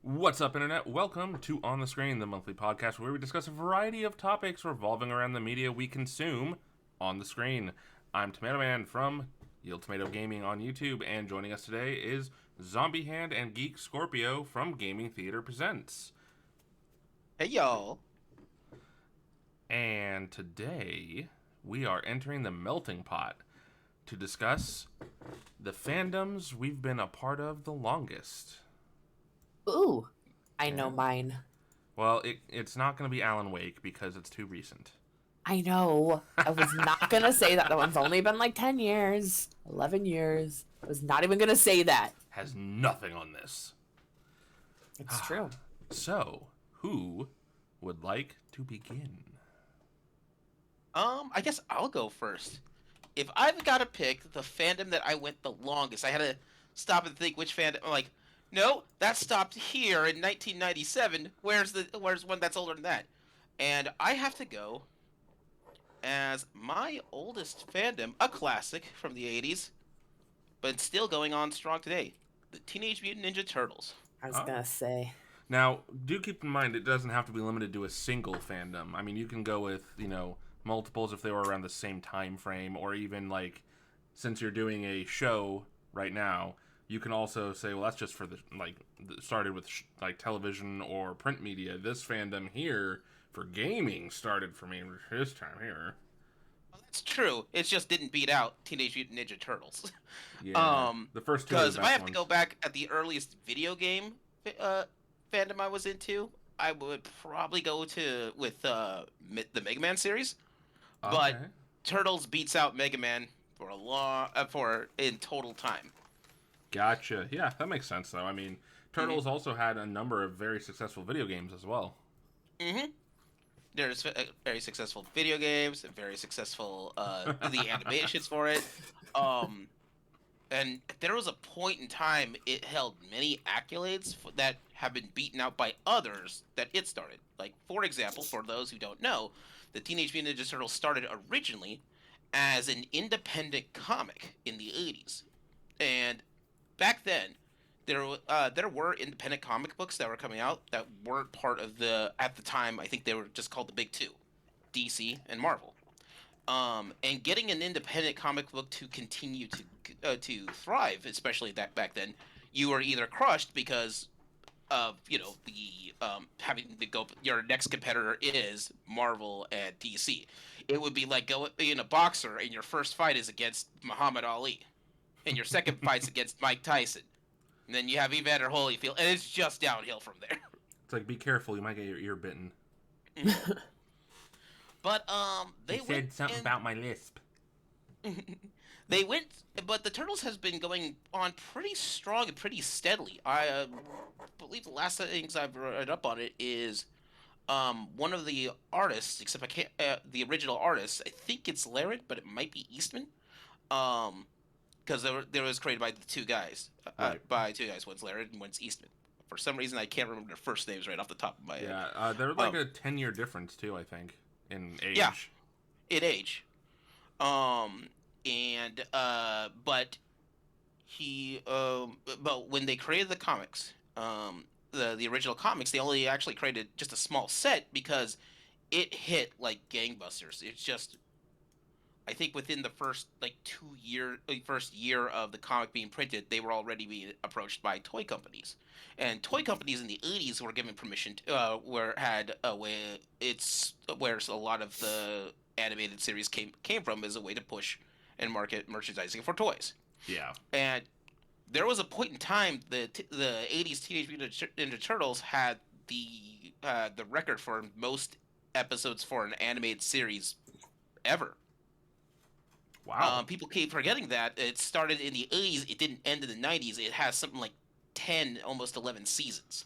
What's up, Internet? Welcome to On the Screen, the monthly podcast where we discuss a variety of topics revolving around the media we consume on the screen. I'm Tomato Man from YieldTomato Gaming on YouTube, and joining us today is Zombie Hand and Geek Scorpio from Gaming Theater Presents. Hey y'all. And today we are entering the melting pot to discuss the fandoms we've been a part of the longest. Ooh, I Yeah. know mine. Well, it's not going to be Alan Wake because it's too recent. I know. I was not going to say that. That one's only been like 10 years, 11 years. I was not even going to say that. Has nothing on this. It's true. So, who would like to begin? I guess I'll go first. If I've got to pick the fandom that I went the longest, I had to stop and think which fandom. I'm like, no, that stopped here in 1997. Where's one that's older than that? And I have to go as my oldest fandom, a classic from the 80s, but still going on strong today. The Teenage Mutant Ninja Turtles. I was going to say. Now, do keep in mind it doesn't have to be limited to a single fandom. I mean, you can go with, multiples if they were around the same time frame, or even, since you're doing a show right now, you can also say, well, that's just for started with, television or print media. This fandom here for gaming started for me this time here. Well, that's true. It just didn't beat out Teenage Mutant Ninja Turtles. Yeah, the first two are the Because if best I have ones. to go back at the earliest video game fandom I was into, I would probably go with the Mega Man series. But Okay. Turtles beats out Mega Man for a long for in total time. Gotcha. Yeah, that makes sense, though. I mean, Turtles also had a number of very successful video games as well. Mm-hmm. There's very successful video games and very successful the animations for it. Um, and there was a point in time it held many accolades that have been beaten out by others that it started. Like, for example, for those who don't know, the Teenage Mutant Ninja Turtles started originally as an independent comic in the 80s. And back then, there were independent comic books that were coming out that weren't part of at the time, I think they were just called the Big Two, DC and Marvel. And getting an independent comic book to continue to thrive, especially that back then, you were either crushed because of the having to go. Your next competitor is Marvel and DC. It would be like being a boxer, and your first fight is against Muhammad Ali, and your second fight's against Mike Tyson, and then you have Evander Holyfield, and it's just downhill from there. It's like, be careful, you might get your ear bitten. But they said something about my lisp. they went, but the Turtles has been going on pretty strong and pretty steadily. I believe the last things I've read up on it is one of the artists, except I can't the original artist. I think it's Laird, but it might be Eastman. Because there was created by the two guys, Right. by two guys. One's Laird and one's Eastman. For some reason, I can't remember their first names right off the top of my head. Yeah, there was a 10-year difference, too, I think, in age. Yeah. In age. But when they created the comics, the original comics, they only actually created just a small set because it hit like gangbusters. It's just, I think within the first first year of the comic being printed, they were already being approached by toy companies, and toy companies in the 80s were given permission to, had a way. It's where a lot of the animated series came from as a way to push and market merchandising for toys. Yeah. And there was a point in time the 80s Teenage Mutant Ninja Turtles had the record for most episodes for an animated series ever. Wow. People keep forgetting that it started in the 80s. It didn't end in the 90s. It has something like 10, almost 11 seasons.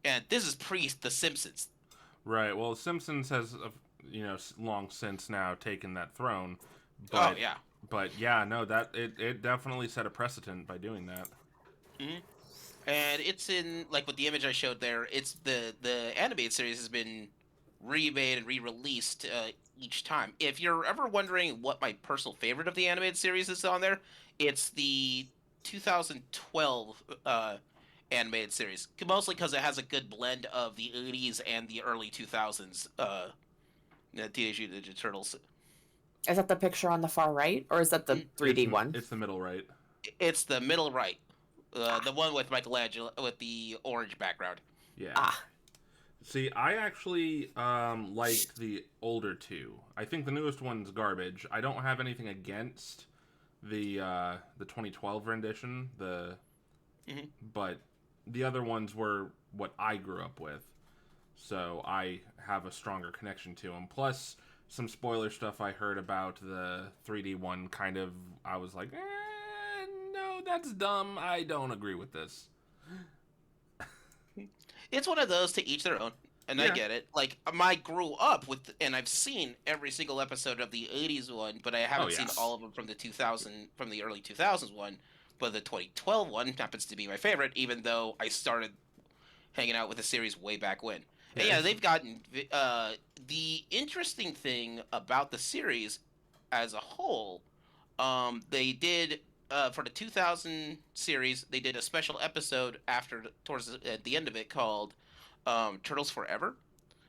And this is pre The Simpsons. Right. Well, Simpsons has, long since now taken that throne. Oh yeah. But yeah, no, that it definitely set a precedent by doing that. Mm-hmm. And it's in, like, with the image I showed there. It's the animated series has been remade and re-released each time. If you're ever wondering what my personal favorite of the animated series is on there, it's the 2012 animated series, mostly because it has a good blend of the 80s and the early 2000s Teenage Mutant Ninja Turtles. Is that the picture on the far right, or is that the 3D one? It's the middle right. It's the middle right, the one with Michelangelo with the orange background. Yeah. Ah, See, I actually liked the older two. I think the newest one's garbage. I don't have anything against the 2012 rendition, but the other ones were what I grew up with, so I have a stronger connection to them. Plus, some spoiler stuff I heard about the 3D one kind of, I was like, no, that's dumb. I don't agree with this. It's one of those, to each their own, and I Yeah. get it. Like, I grew up with, and I've seen every single episode of the '80s one, but I haven't seen yes. all of them from the early 2000s one. But the 2012 one happens to be my favorite, even though I started hanging out with the series way back when. And yeah, Yes. they've gotten the interesting thing about the series as a whole. They did for the 2000 series, they did a special episode at the end of it called Turtles Forever,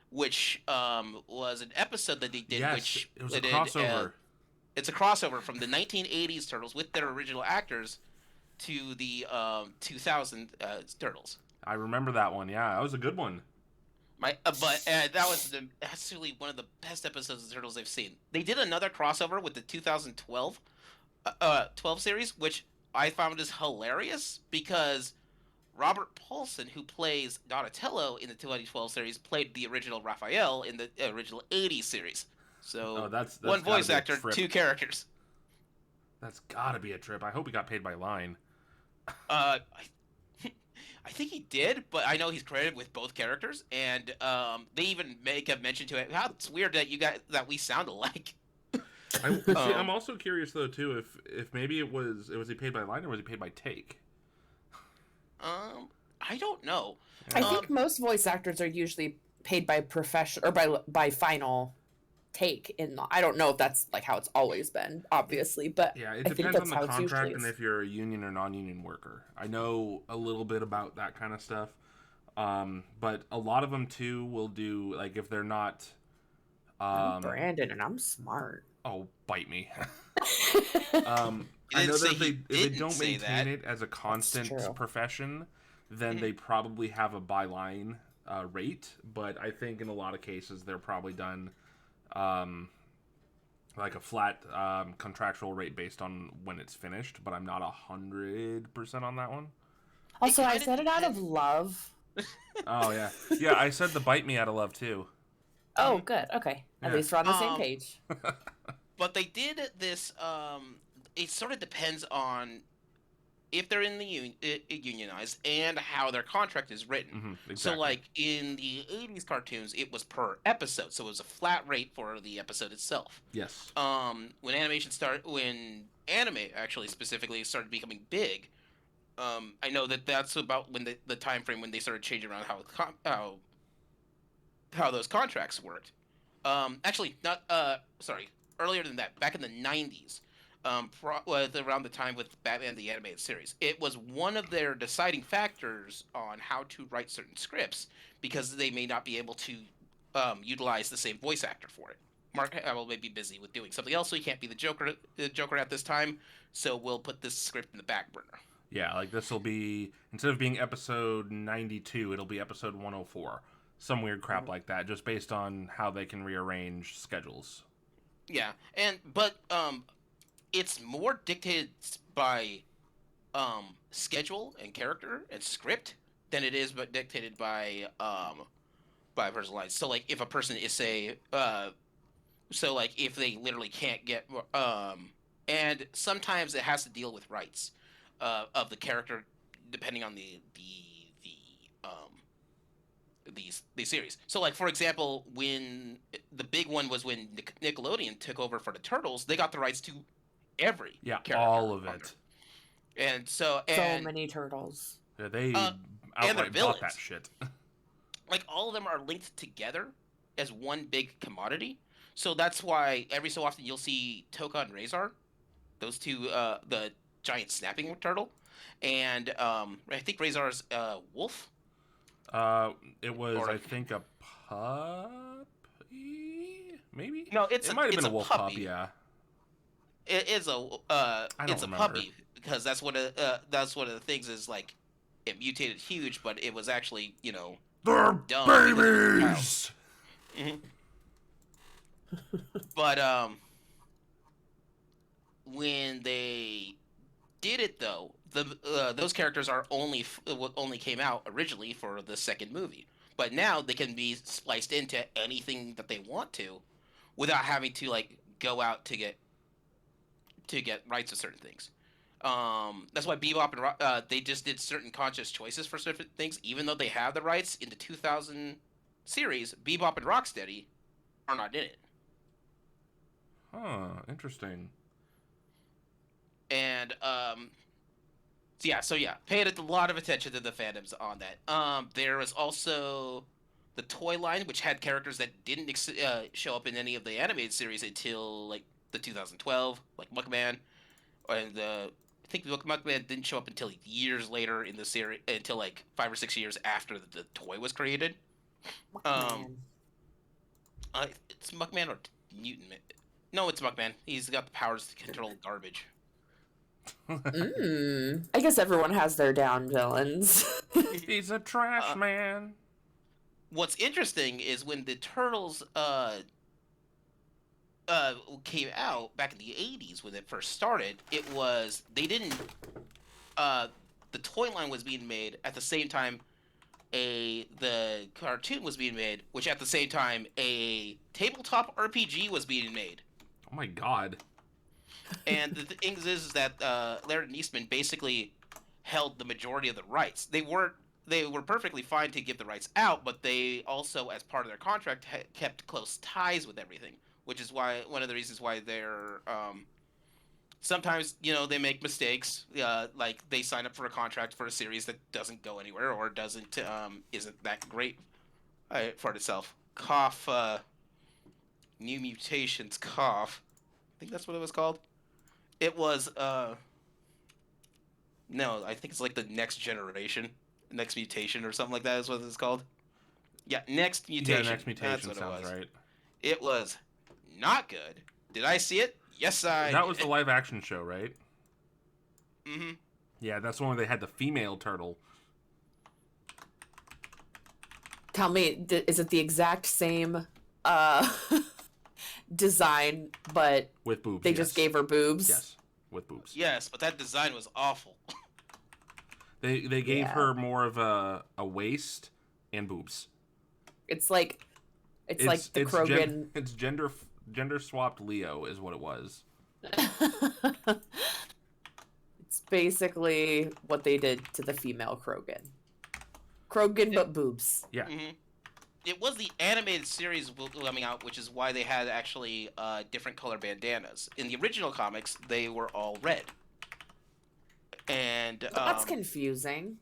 which was an episode that they did. Yes, which it was they a did, crossover. it's a crossover from the 1980s Turtles with their original actors to the 2000 Turtles. I remember that one. Yeah, that was a good one. But that was actually one of the best episodes of Turtles I've seen. They did another crossover with the 2012 12 series, which I found is hilarious because Robert Paulson, who plays Donatello in the 2012 series, played the original Raphael in the original 80s series. So that's one gotta voice be a actor, trip. 2 characters. That's gotta be a trip. I hope he got paid by line. I think he did, but I know he's credited with both characters, and they even make a mention to it. How it's weird that we sound alike. I'm also curious though too if maybe it was he paid by line or was he paid by take? I don't know. I think most voice actors are usually paid by profession or by final take. I don't know if that's like how it's always been, obviously, but Yeah, it I think depends that's on how the it's contract usually and is. if you're a union or non-union worker. I know a little bit about that kind of stuff, but a lot of them too will do like if they're not. I'm Brandon and I'm smart. Oh, bite me. You I didn't know say that he if they didn't don't say maintain that. it as a constant true. profession, then they probably have a byline rate. But I think in a lot of cases they're probably done like a flat contractual rate based on when it's finished. But I'm not 100% on that one. Also, I kinda said it out of depends. love. Oh yeah, yeah. I said the bite me out of love too. Oh, good. Okay. At Yeah. least we're on the same page. But they did this. It sort of depends on if they're in the unionized and how their contract is written. Exactly. So, like in the '80s cartoons, it was per episode, so it was a flat rate for the episode itself. Yes. When when anime actually specifically started becoming big, I know that's about when the time frame when they started changing around how those contracts worked. Actually, not sorry, earlier than that, back in the '90s, was around the time with Batman the Animated Series. It was one of their deciding factors on how to write certain scripts because they may not be able to utilize the same voice actor for it. Mark Hamill may be busy with doing something else, so he can't be the Joker at this time. So we'll put this script in the back burner. Yeah, like this will be instead of being episode 92, it'll be episode 104. Some weird crap like that, just based on how they can rearrange schedules. Yeah, but it's more dictated by schedule and character and script than it is but dictated by personal lines. So like if a person is so like if they literally can't get and sometimes it has to deal with rights of the character depending on the these series. So like for example, when the big one was when Nickelodeon took over for the Turtles, they got the rights to every character all of on it. there. And so Many turtles. Yeah, they and their outright bought villains. that shit. Like all of them are linked together as one big commodity. So that's why every so often you'll see Toka and Razor, those two, the giant snapping turtle. and I think Razor's Wolf. It was, Or I think, a puppy, maybe. no, It might have been it's a a wolf puppy. pup. Yeah, It is a I don't it's a remember. puppy because that's one of the things is like it mutated huge, but it was actually They're dumb because it was a child. babies. Hmm. But when they did it though, the those characters are only came out originally for the second movie, but now they can be spliced into anything that they want to, without having to like go out to get rights to certain things. That's why Bebop and they just did certain conscious choices for certain things, even though they have the rights in the 2000 series. Bebop and Rocksteady are not in it, Huh. Interesting. and paid a lot of attention to the fandoms on that. There was also the toy line, which had characters that didn't show up in any of the animated series until like the 2012, like Muckman, and I think Muckman didn't show up until years later in the series, until like 5 or 6 years after the toy was created. Um, Man. it's Muckman or Mutant. No, it's Muckman. He's got the powers to control garbage. I guess everyone has their down villains. He's a trash Uh, man. what's interesting is when the Turtles came out back in the 80s when it first started, it was they didn't uh the toy line was being made at the same time the cartoon was being made, which at the same time a tabletop RPG was being made. Oh my god. And the thing is that Laird and Eastman basically held the majority of the rights. They were perfectly fine to give the rights out, but they also, as part of their contract, kept close ties with everything, which is why one of the reasons why they're sometimes they make mistakes. Like they sign up for a contract for a series that doesn't go anywhere or doesn't isn't that great for itself. Cough. New Mutations. Cough. I think that's what it was called. It was no, I think it's like the next generation, next mutation or something like that is what it's called. Yeah, next Yeah, mutation. next That's mutation what it sounds was. right. It was not good. Did I see it? Yes, I That was did. the live action show, right? Mm-hmm. Yeah, that's the one where they had the female turtle. Tell me, is it the exact same uh design, but With boobs, they yes. just gave her boobs? Yes, with boobs. Yes, but that design was awful. They gave Yeah. her more of a waist and boobs. It's like the Krogan. It's gender swapped Leo is what it was. It's basically what they did to the female Krogan. Krogan, but boobs. Yeah. Mm-hmm. It was the animated series coming out, which is why they had actually different color bandanas. In the original comics, they were all red. And That's confusing.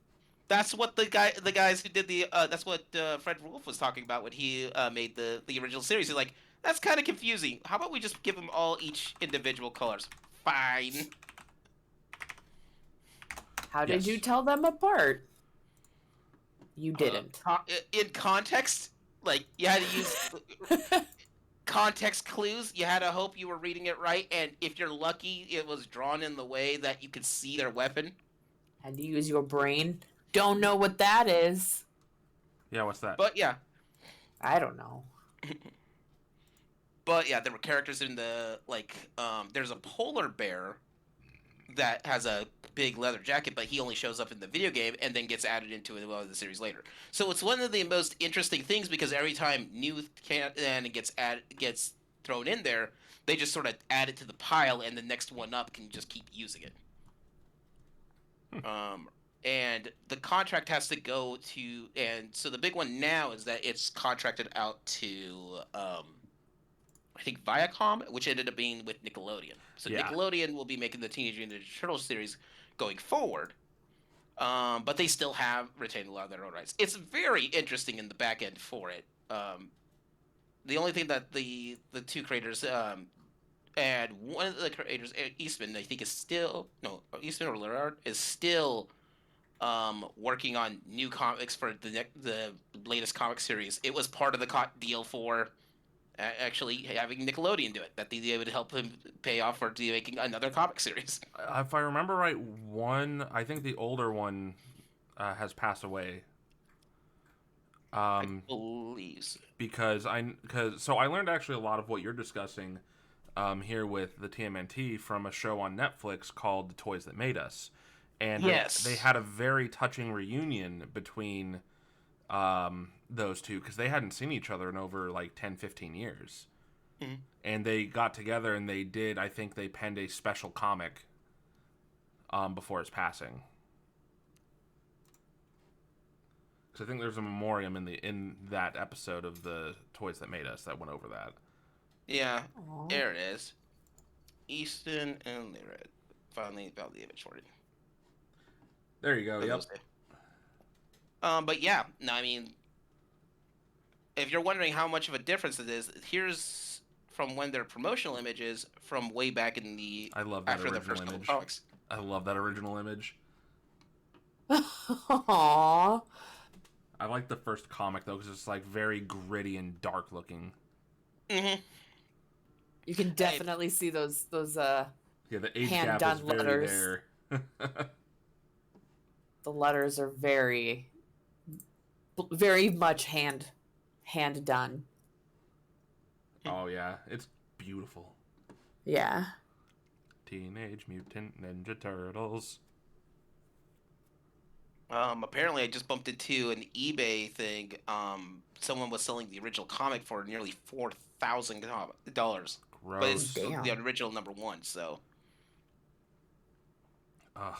that's what the guys who did that's what Fred Wolf was talking about when he made the original series. He's like, that's kind of confusing. How about we just give them all each individual colors? Fine. How did Yes. you tell them apart? You didn't. In context, like you had to use context clues. You had to hope you were reading it right, and if you're lucky, it was drawn in the way that you could see their weapon. Had to use your brain. Don't know what that is. Yeah, what's that? But yeah, I don't know. there were characters in the there's a polar bear that has a big leather jacket, but he only shows up in the video game and then gets added into one of the series later. So it's one of the most interesting things because every time new canon gets thrown in there, they just sort of add it to the pile, and the next one up can just keep using it. And the contract has to go to, and so the big one now is that it's contracted out to I think Viacom, which ended up being with Nickelodeon. So Yeah. Nickelodeon will be making the Teenage Mutant Ninja Turtles series going forward, but they still have retained a lot of their own rights. It's very interesting in the back end for it. The only thing that the two creators And one of the creators, Eastman, I think is still no Eastman or Lillard is still working on new comics for the latest comic series. It was part of the deal for actually having Nickelodeon do it. That they would help him pay off for making another comic series. If I remember right, I think the older one has passed away. I believe so. Because I learned actually a lot of what you're discussing here with the TMNT from a show on Netflix called The Toys That Made Us. And Yes. they had a very touching reunion between those two because they hadn't seen each other in over like 10, 15 years. Mm-hmm. And they got together and I think they penned a special comic before his passing. Because I think there's a memoriam in that episode of The Toys That Made Us that went over that. Yeah, Aww. there it is. Easton and Lillard. Finally found the image for it. There you go. Yep. But yeah, no, I mean, if you're wondering how much of a difference it is, here's from when their promotional images from way back in the I love that after the original first couple image. comics. I love that original image. Aww. I like the first comic though because it's like very gritty and dark looking. Mm-hmm. You can definitely see those Yeah, the age gap hand-done is very letters. there. The letters are very, very much hand done. Oh yeah, it's beautiful. Yeah. Teenage Mutant Ninja Turtles. Apparently, I just bumped into an eBay thing. Someone was selling the original comic for nearly $4,000, but it's Gross. Damn. the original #1. So, Ugh.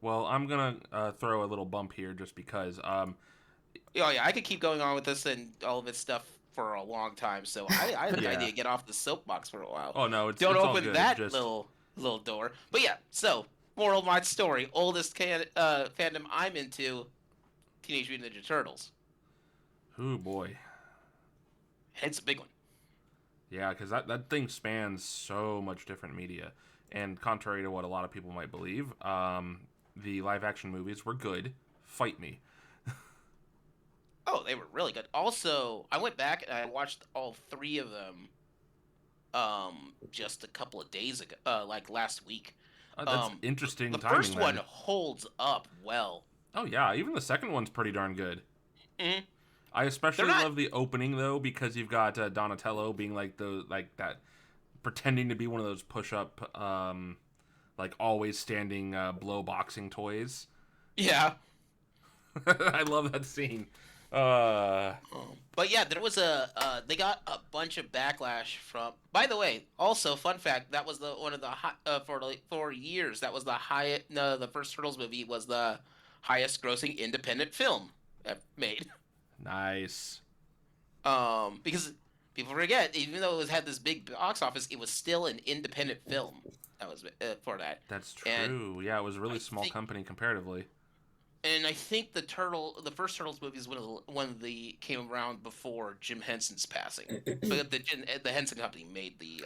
Well, I'm gonna throw a little bump here just because. oh yeah, I could keep going on with this and all of its stuff for a long time. So I think I Yeah. need to get off the soapbox for a while. Oh no, Don't it's all open good. that Just little door. But yeah, so moral of my story: oldest fandom I'm into, Teenage Mutant Ninja Turtles. oh boy. It's a big one. Yeah, because that thing spans so much different media, and contrary to what a lot of people might believe, the live action movies were good. Fight me. Oh, they were really good. Also, I went back and I watched all 3 of them just a couple of days ago, like last week. That's interesting The timing. first one then. holds up well. Oh yeah, even the second one's pretty darn good. Mhm. I especially They're not- love the opening though because you've got Donatello being like that, pretending to be one of those push-up, like always standing blow boxing toys. Yeah. I love that scene. But yeah, there was they got a bunch of backlash from. By the way, also fun fact, that was one of the for years that was the highest. No, the first Turtles movie was the highest grossing independent film made. Nice. Because people forget, even though it had this big box office, it was still an independent film. That was for that. That's true. And Yeah, it was a really I small think- company comparatively. And I think the first Turtles movie is one of the came around before Jim Henson's passing. But the Henson Company made the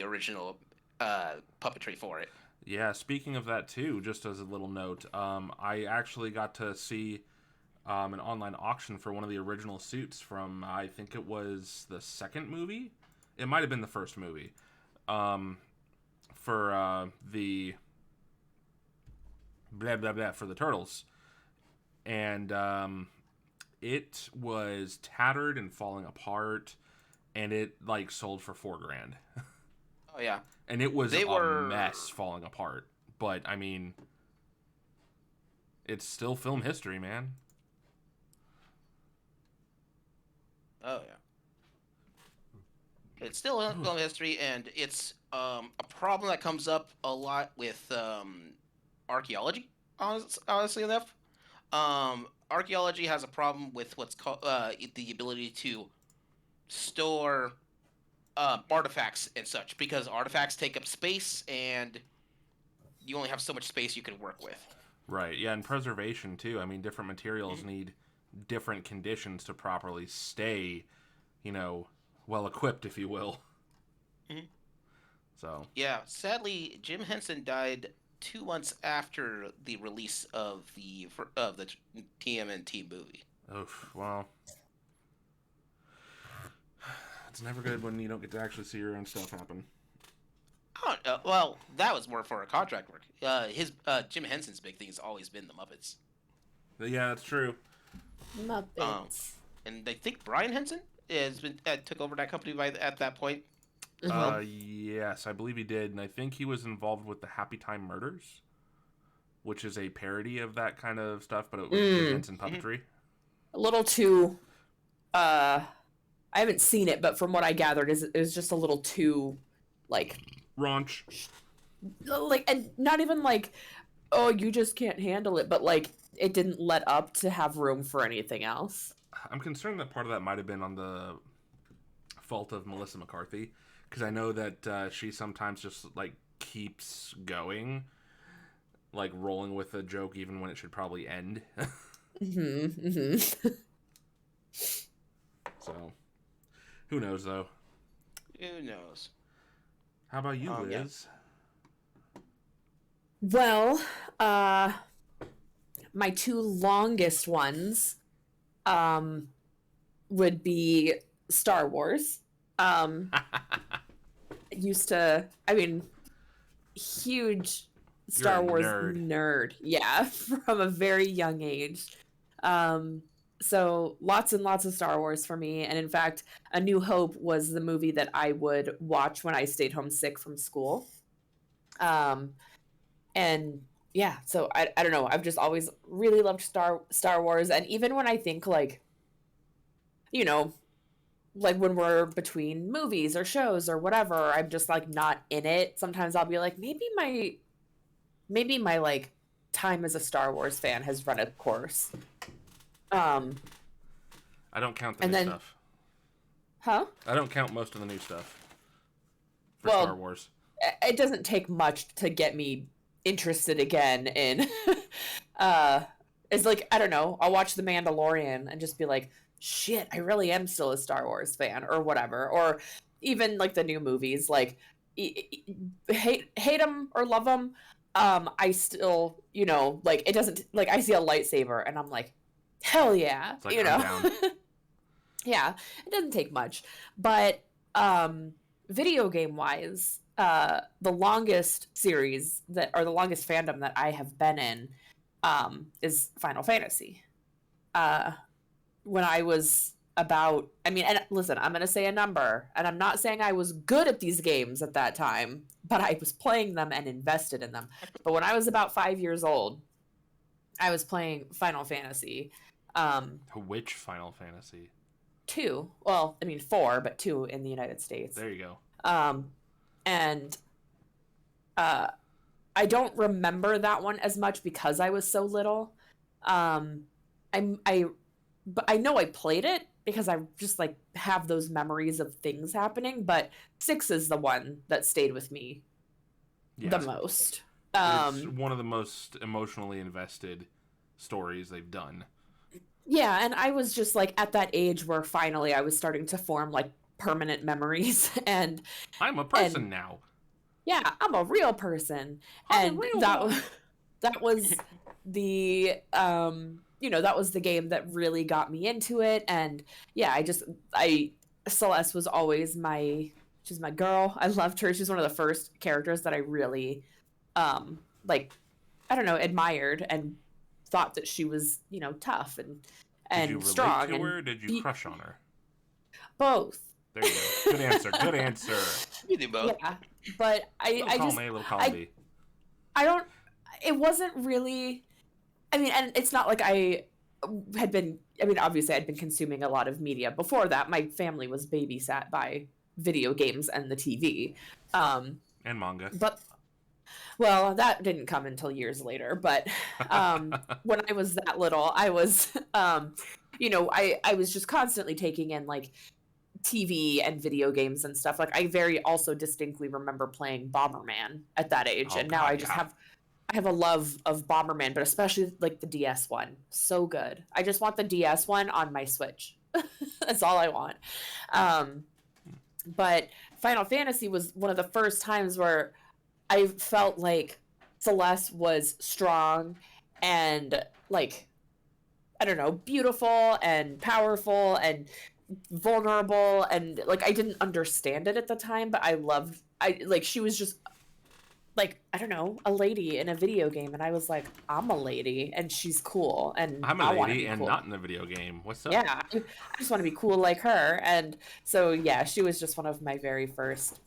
original puppetry for it. Yeah, speaking of that too, just as a little note, I actually got to see an online auction for one of the original suits from, I think it was the second movie. It might have been the first movie. For the blah blah blah for the Turtles, and it was tattered and falling apart, and it like sold for $4,000. Oh yeah, And it was They a were- mess falling apart. But, I mean, it's still film history, man. oh yeah. It's still in film history, and it's a problem that comes up a lot with archaeology. Honestly enough, archaeology has a problem with what's called the ability to store artifacts and such, because artifacts take up space, and you only have so much space you can work with. Right, yeah, and preservation, too. I mean, different materials need different conditions to properly stay well equipped, if you will. Mhm. So Yeah, sadly, Jim Henson died 2 months after the release of the TMNT movie. oof, well, it's never good when you don't get to actually see your own stuff happen. Oh, well, that was more for a contract work. Jim Henson's big thing has always been the Muppets. But yeah, that's true. Um, Muppets. and I think Brian Henson took over that company at that point as Mhm. well. Yes, I believe he did, and I think he was involved with the Happy Time Murders, which is a parody of that kind of stuff, but it was Jim Henson puppetry. A little too. I haven't seen it, but from what I gathered, it was just a little too, like, Raunch. and not even like, oh, you just can't handle it, but like, it didn't let up to have room for anything else. I'm concerned that part of that might have been on the fault of Melissa McCarthy, because I know that she sometimes just like keeps going, like rolling with a joke even when it should probably end. So, who knows though? Who knows? How about you, Yeah. Liz? Well, my two longest ones, would be Star Wars. Used to, I mean, huge Star You're a Wars nerd. nerd. Yeah, from a very young age. So lots and lots of Star Wars for me. And in fact, A New Hope was the movie that I would watch when I stayed home sick from school. And yeah, so I don't know. I've just always really loved Star Wars. And even when I think like, you know, like when we're between movies or shows or whatever, I'm just like not in it. Sometimes I'll be like, maybe my like time as a Star Wars fan has run a course. I don't count the And new then- stuff. Huh? I don't count most of the new stuff for Well, Star Wars. It doesn't take much to get me interested again in it's like, I don't know, I'll watch The Mandalorian and just be like, shit, I really am still a Star Wars fan or whatever. Or even like the new movies, like hate them or love them, I still, like it doesn't, like I see a lightsaber and I'm like, hell yeah, It's like, I'm down. Yeah, it doesn't take much. But video game wise, the longest series the longest fandom that I have been in is Final Fantasy. When I was about, I mean, and listen, I'm going to say a number, and I'm not saying I was good at these games at that time, but I was playing them and invested in them. But when I was about 5 years old, I was playing Final Fantasy. Which Final Fantasy? 2. Well, I mean 4, but 2 in the United States. There you go. And I don't remember that one as much because I was so little. But I know I played it because I just like have those memories of things happening. But 6 is the one that stayed with me the most. It's one of the most emotionally invested stories they've done. Yeah, and I was just like at that age where finally I was starting to form like permanent memories, and I'm a person now. yeah, I'm a real person. I'm a And real that one. that was the that was the game that really got me into it. And yeah, Celeste was always she's my girl. I loved her. She's one of the first characters that I really like, I don't know, admired and thought that she was, tough and Did you relate strong to and her? Or did you crush on her? both. There you go. Good answer. Good answer. We do both. Yeah, but I Little just column A, little column B. I don't. It wasn't really. I mean, and it's not like I had been. I mean, obviously, I'd been consuming a lot of media before that. My family was babysat by video games and the TV, And manga. but well, that didn't come until years later. But when I was that little, I was, I was just constantly taking in like TV and video games and stuff. Like I very also distinctly remember playing Bomberman at that age, Oh, and now God, I just yeah. I have a love of Bomberman, but especially like the DS one. So good. I just want the DS one on my Switch. That's all I want. But Final Fantasy was one of the first times where I felt like Celeste was strong and like, I don't know, beautiful and powerful and vulnerable, and like I didn't understand it at the time, but I like she was just like, I don't know, a lady in a video game, and I was like, I'm a lady and she's cool and I'm a I want to lady be and cool. not in the video game. What's up? Yeah, I just want to be cool like her. And so yeah, she was just one of my very first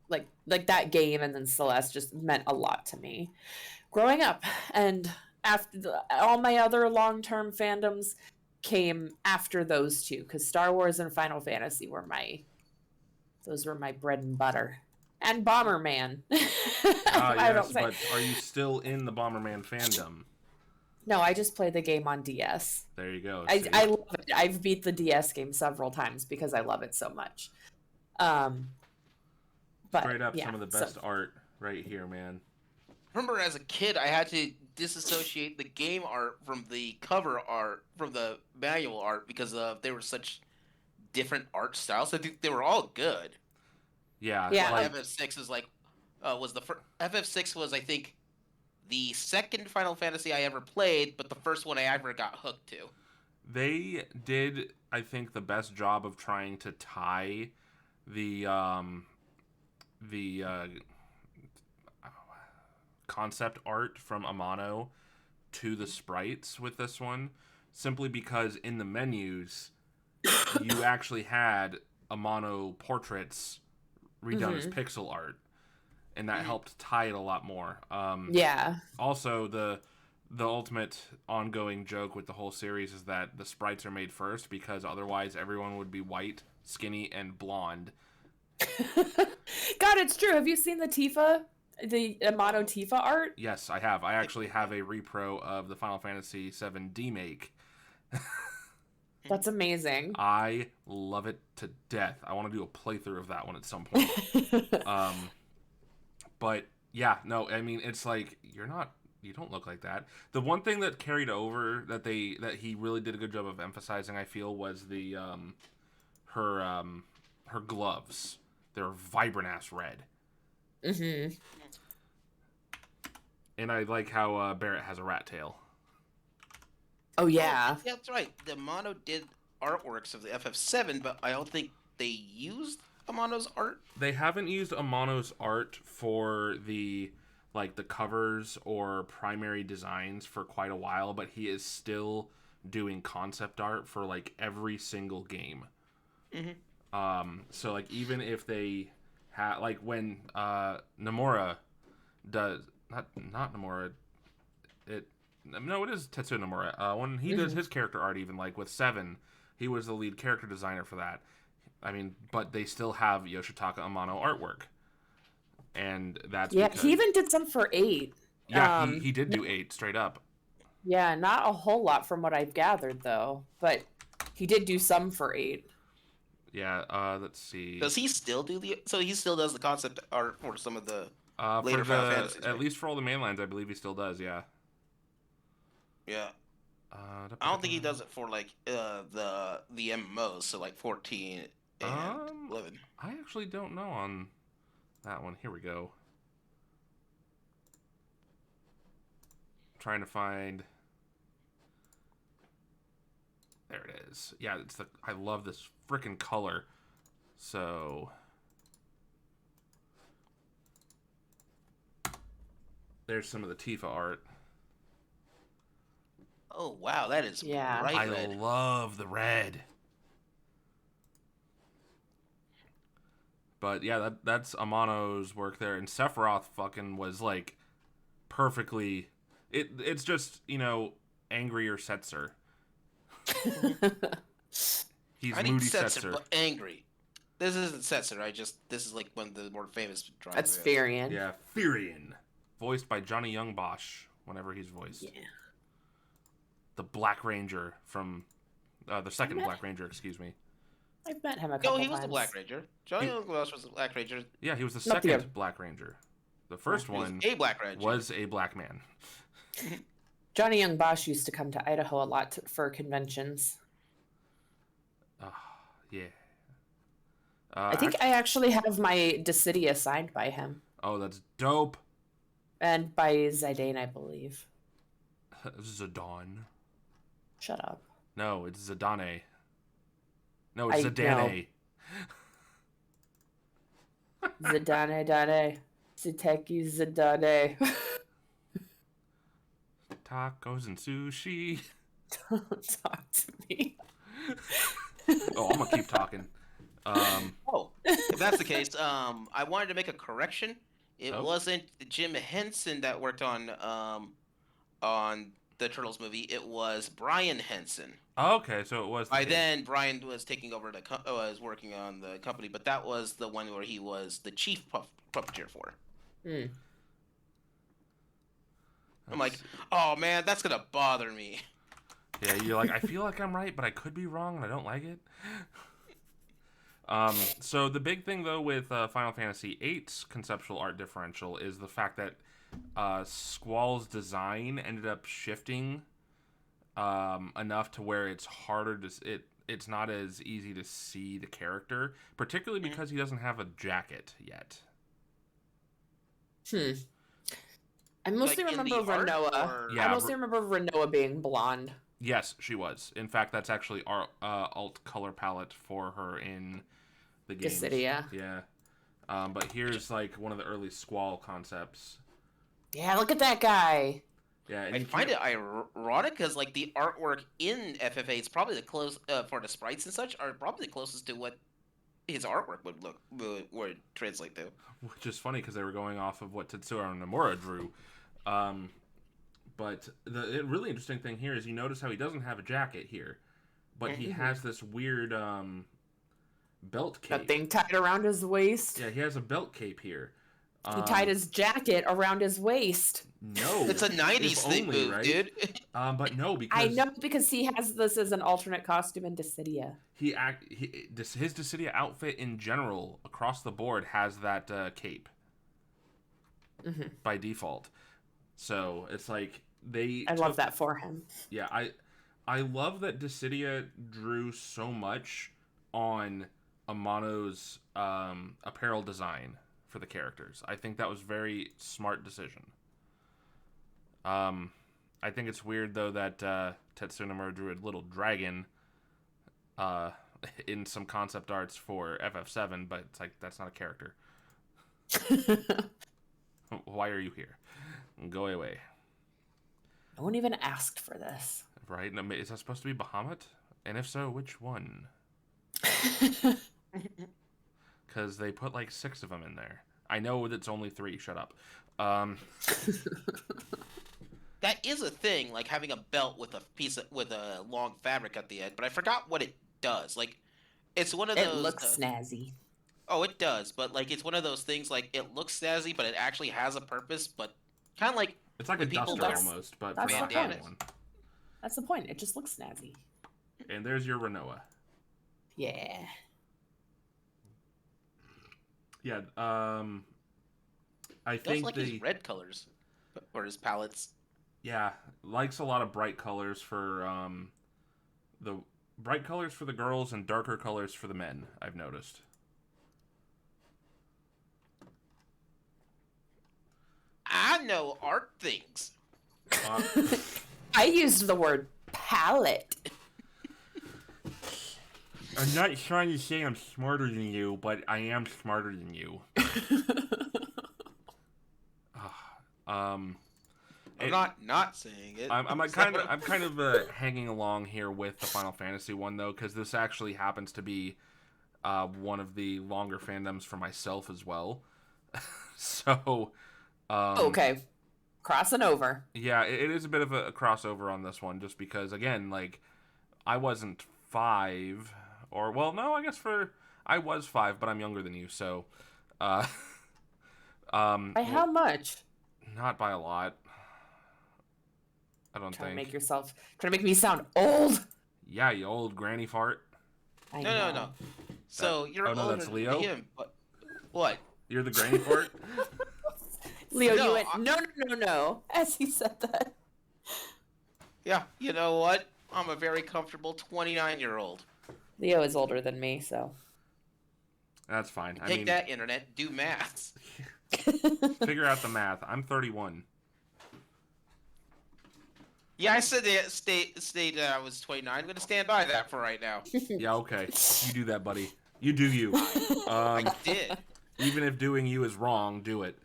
like that game, and then Celeste just meant a lot to me growing up. And after all my other long-term fandoms came after those two, because Star Wars and Final Fantasy were my bread and butter. And Bomberman. I Yes, don't say. but are you still in the Bomberman fandom? No, I just play the game on DS. There you go. I love it. I've beat the DS game several times because I love it so much. But Straight up, yeah, some of the best art right here, man. Remember, as a kid, I had to disassociate the game art from the cover art, from the manual art, because they were such different art styles. I think they were all good. Yeah. Yeah. Like, FF6 is like, was the first. FF6 was, I think, the second Final Fantasy I ever played, but the first one I ever got hooked to. they did, I think, the best job of trying to tie the concept art from Amano to the sprites with this one, simply because in the menus you actually had Amano portraits redone as pixel art, and that helped tie it a lot more. yeah. Also, the ultimate ongoing joke with the whole series is that the sprites are made first, because otherwise everyone would be white, skinny, and blonde. God, it's true. Have you seen the Tifa, the Amano Tifa art? Yes, I have. I actually have a repro of the Final Fantasy VII Demake. That's amazing. I love it to death. I want to do a playthrough of that one at some point. But yeah, no, I mean, it's like, you don't look like that. The one thing that carried over that he really did a good job of emphasizing, I feel, was the her gloves. They're vibrant ass red. Mm-hmm. And I like how Barrett has a rat tail. Oh yeah. Yeah, that's right. The Amano did artworks of the FF7, but I don't think they used Amano's art. They haven't used Amano's art for the covers or primary designs for quite a while, but he is still doing concept art for like every single game. So like, even if they have, like, when Nomura does not Nomura, it is Tetsuya Nomura. When he does his character art, even like with 7, he was the lead character designer for that. I mean, but they still have Yoshitaka Amano artwork, and that's because, he even did some for 8. Yeah, he did do 8 straight up. Yeah, not a whole lot from what I've gathered though, but he did do some for 8. Yeah, let's see. Does he still do so he still does the concept art for some of the later for Final Fantasies, at right? least for all the mainlines, I believe he still does. Yeah. Yeah. I don't think he does it for like the MMOs, so like 14 and 11. I actually don't know on that one. Here we go. Trying to find. There it is. Yeah, I love this freaking color. So there's some of the Tifa art. Oh wow, that is Yeah. bright I red. love the red. But yeah, that's Amano's work there, and Sephiroth fucking was like perfectly. It's just, angrier Setzer. He's I need moody Setzer, Setzer. but angry. This isn't Setzer. This is like one of the more famous drawings. That's Firion. Yeah, Firion, voiced by Johnny Young Bosch. Whenever he's voiced. Yeah. The Black Ranger from the second Black Ranger, excuse me. I've met him a couple No, times. he was the Black Ranger. Johnny Young Bosch was the Black Ranger. Yeah, he was the Not the second other. Black Ranger. The first He was one a Black Ranger. was a black man. Johnny Young Bosch used to come to Idaho a lot for conventions. Yeah. I think I actually have my Dissidia signed by him. Oh, that's dope. And by Zidane, I believe. Zidane. Shut up. No, it's Zidane. No, it's No. Zidane. Zidane, Dane. Ziteki, Zidane. Tacos and sushi. Don't talk to me. Oh, I'm gonna keep talking. If that's the case, I wanted to make a correction. It wasn't Jim Henson that worked on the Turtles movie. It was Brian Henson. Oh, okay, so it was. By then, Brian was taking over was working on the company, but that was the one where he was the chief puppeteer for. I'm like, oh man, that's gonna bother me. Yeah, you're like, I feel like I'm right, but I could be wrong, and I don't like it. So the big thing, though, with Final Fantasy VIII's conceptual art differential is the fact that Squall's design ended up shifting enough to where it's harder to... It's not as easy to see the character, particularly because he doesn't have a jacket yet. I mostly remember Renoa. Yeah, I mostly remember Renoa being blonde. Yes, she was. In fact, that's actually our alt color palette for her in the game. Dissidia. Yeah. But here's like one of the early Squall concepts. Yeah, look at that guy. Yeah, I find it ironic because like the artwork in FF8 is probably the close for the sprites and such are probably the closest to what his artwork would translate to. Which is funny because they were going off of what Tetsuya Nomura drew. But the really interesting thing here is you notice how he doesn't have a jacket here, but he has this weird belt cape. That thing tied around his waist. Yeah, he has a belt cape here. He tied his jacket around his waist. No, it's a '90s thing, move, right? Dude. But no, because I know because he has this as an alternate costume in Dissidia. His Dissidia outfit in general across the board has that cape by default. So it's like I love that for him. Yeah, I love that Dissidia drew so much on Amano's apparel design for the characters. I think that was very smart decision. I think it's weird though that Tetsuya Nomura drew a little dragon in some concept arts for FF7, but it's like that's not a character. Why are you here? Go away. No one even asked for this. Right? Is that supposed to be Bahamut? And if so, which one? Because they put like 6 of them in there. I know it's only 3. Shut up. That is a thing, like having a belt with a long fabric at the end. But I forgot what it does. Like, it's one of those. It looks snazzy. Oh, it does, but like it's one of those things. Like it looks snazzy, but it actually has a purpose. But kind of like it's like a duster almost, but for not one. That's the point. It just looks snazzy. And there's your Renoa. Yeah. Yeah. I think like his red colors or his palettes. Yeah, likes a lot of bright colors for the bright colors for the girls and darker colors for the men. I've noticed. I know art things. I used the word palette. I'm not trying to say I'm smarter than you, but I am smarter than you. I'm not saying it. I'm kind of hanging along here with the Final Fantasy one though, because this actually happens to be one of the longer fandoms for myself as well. So. Okay, crossing over. Yeah, it is a bit of a crossover on this one, just because again, like, I wasn't 5, or well, no, I guess I was 5, but I'm younger than you, so. By how much? Not by a lot. I don't think. Trying to make me sound old. Yeah, you old granny fart. No. So you're older that's Leo? than him, but what? You're the granny fart? Leo, you went, no, as he said that. Yeah, you know what? I'm a very comfortable 29-year-old. Leo is older than me, so. That's fine. I Take mean, that, internet. Do math. figure out the math. I'm 31. Yeah, I said that state I was 29. I'm gonna stand by that for right now. Yeah, okay. You do that, buddy. You do you. I did, Even if doing you is wrong, do it.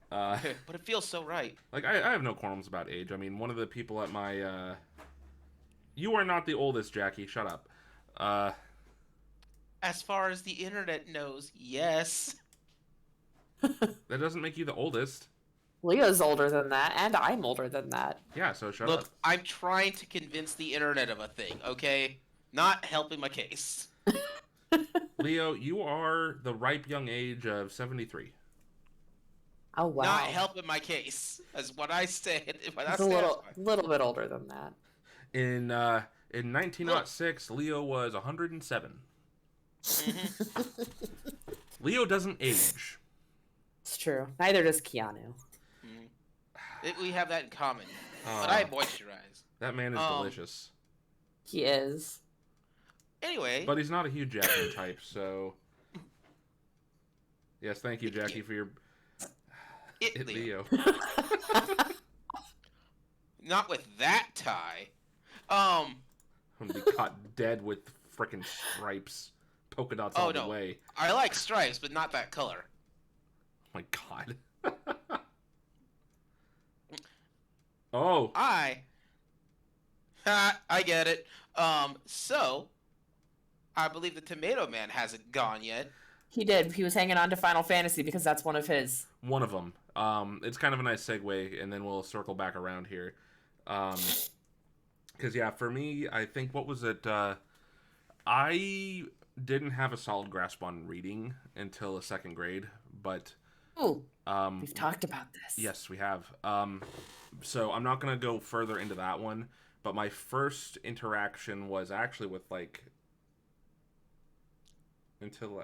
but it feels so right. Like, I have no qualms about age. I mean, one of the people at my, You are not the oldest, Jackie. Shut up. As far as the internet knows, yes. That doesn't make you the oldest. Leo's older than that, and I'm older than that. Yeah, so shut Look, up. I'm trying to convince the internet of a thing, okay? Not helping my case. Leo, you are the ripe young age of 73. Oh wow. Not helping my case, is what I said. He's a little bit older than that. In 1906, Leo was 107. Leo doesn't age. It's true. Neither does Keanu. We have that in common. But I moisturize. That man is delicious. He is. Anyway. But he's not a Hugh Jackman type, so... Yes, thank you, Jackie, for your... It Leo. Leo. Not with that tie. I'm gonna be caught dead with frickin' stripes. Polka dots all the way. I like stripes, but not that color. Oh my god. Oh. I get it. So, I believe the Tomato Man hasn't gone yet. He did. He was hanging on to Final Fantasy because that's one of his. One of them. It's kind of a nice segue, and then we'll circle back around here. Because, yeah, for me, I think, what was it? I didn't have a solid grasp on reading until the second grade, but... Ooh, we've talked about this. Yes, we have. So I'm not going to go further into that one, but my first interaction was actually with, like... Until...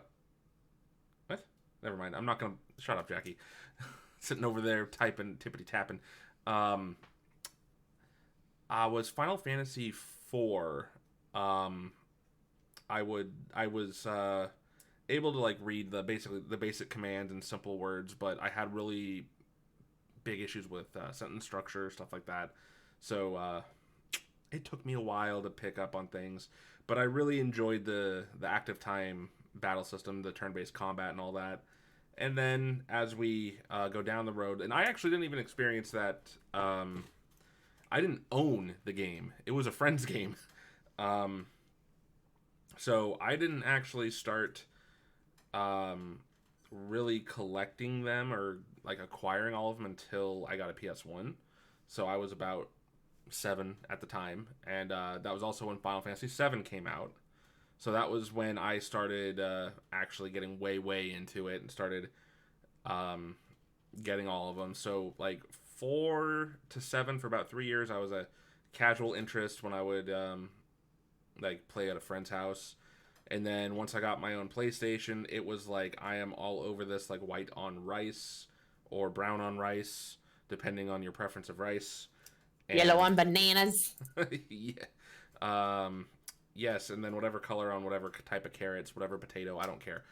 What? Never mind. I'm not going to... Shut up, Jackie. Sitting over there typing, tippity-tapping. I was Final Fantasy IV. I was able to like read the basic commands in simple words, but I had really big issues with sentence structure, stuff like that. So it took me a while to pick up on things, but I really enjoyed the active time battle system, the turn-based combat, and all that. And then as we go down the road, and I actually didn't even experience that. I didn't own the game; it was a friend's game. So I didn't actually start really collecting them or like acquiring all of them until I got a PS1. So I was about 7 at the time, and that was also when Final Fantasy VII came out. So that was when I started actually getting way into it and started getting all of them. So like 4 to 7 for about 3 years, I was a casual interest when I would like play at a friend's house. And then once I got my own PlayStation, it was like I am all over this, like white on rice or brown on rice, depending on your preference of rice. And... Yellow on bananas. Yeah. Yes, and then whatever color on whatever type of carrots, whatever potato, I don't care.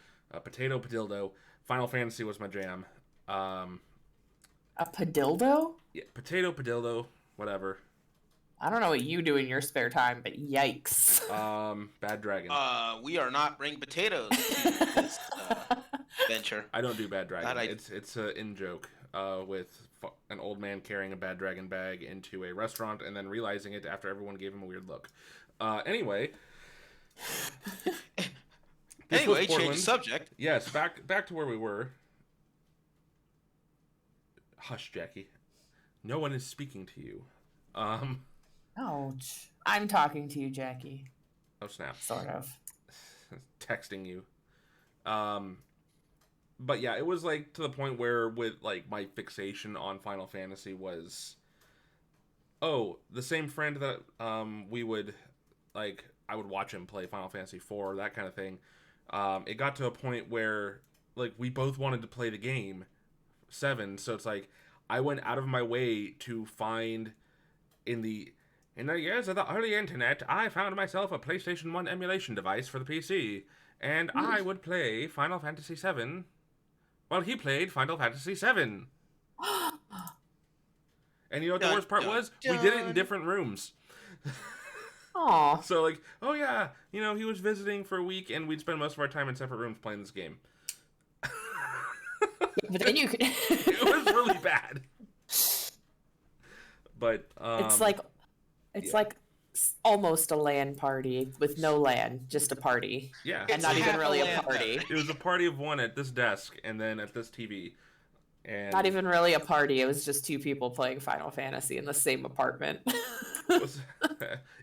Potato, padildo. Final Fantasy was my jam. A padildo? Yeah, potato, padildo, whatever. I don't know what you do in your spare time, but yikes. Bad Dragon. We are not bringing potatoes to this venture. I don't do Bad Dragon. It's an in-joke with an old man carrying a Bad Dragon bag into a restaurant and then realizing it after everyone gave him a weird look. Anyway, change the subject. Yes, back to where we were. Hush, Jackie. No one is speaking to you. Ouch. I'm talking to you, Jackie. Oh, snap. Sort of. Texting you. But yeah, it was like to the point where with like my fixation on Final Fantasy was, the same friend that we would like, I would watch him play Final Fantasy IV, that kind of thing. It got to a point where like we both wanted to play the game 7, so it's like I went out of my way to find in the In the years of the early internet, I found myself a PlayStation 1 emulation device for the PC, and I would play Final Fantasy VII while he played Final Fantasy VII. And you know what the Dun, worst part dun, was? We did it in dun. different rooms. Aw. So, like, oh yeah, you know, he was visiting for a week, and we'd spend most of our time in separate rooms playing this game. But then you could. It was really bad. But It's like almost a LAN party with no LAN, just a party, yeah, and not It's even half a really a LAN party. it was a party of one at this desk, and then at this TV, and Not even really a party. It was just two people playing Final Fantasy in the same apartment. it was,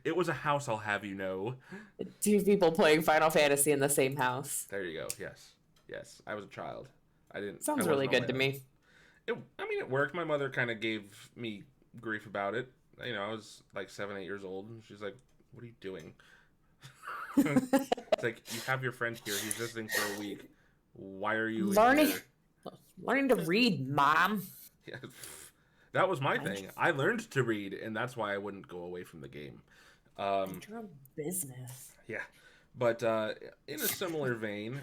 it was a house. I'll have you know. Two people playing Final Fantasy in the same house. There you go. Yes. I was a child. I didn't. Sounds I really wasn't good to always- me. It worked. My mother kind of gave me grief about it. You know, I was like 7, 8 years old, and she's like, "What are you doing?" It's like, you have your friend here. He's visiting for a week. Why are you Learning- in here? Learning to read, Mom. Yeah, that was my thing. I learned to read, and that's why I wouldn't go away from the game. Mind your own business. Yeah, but in a similar vein,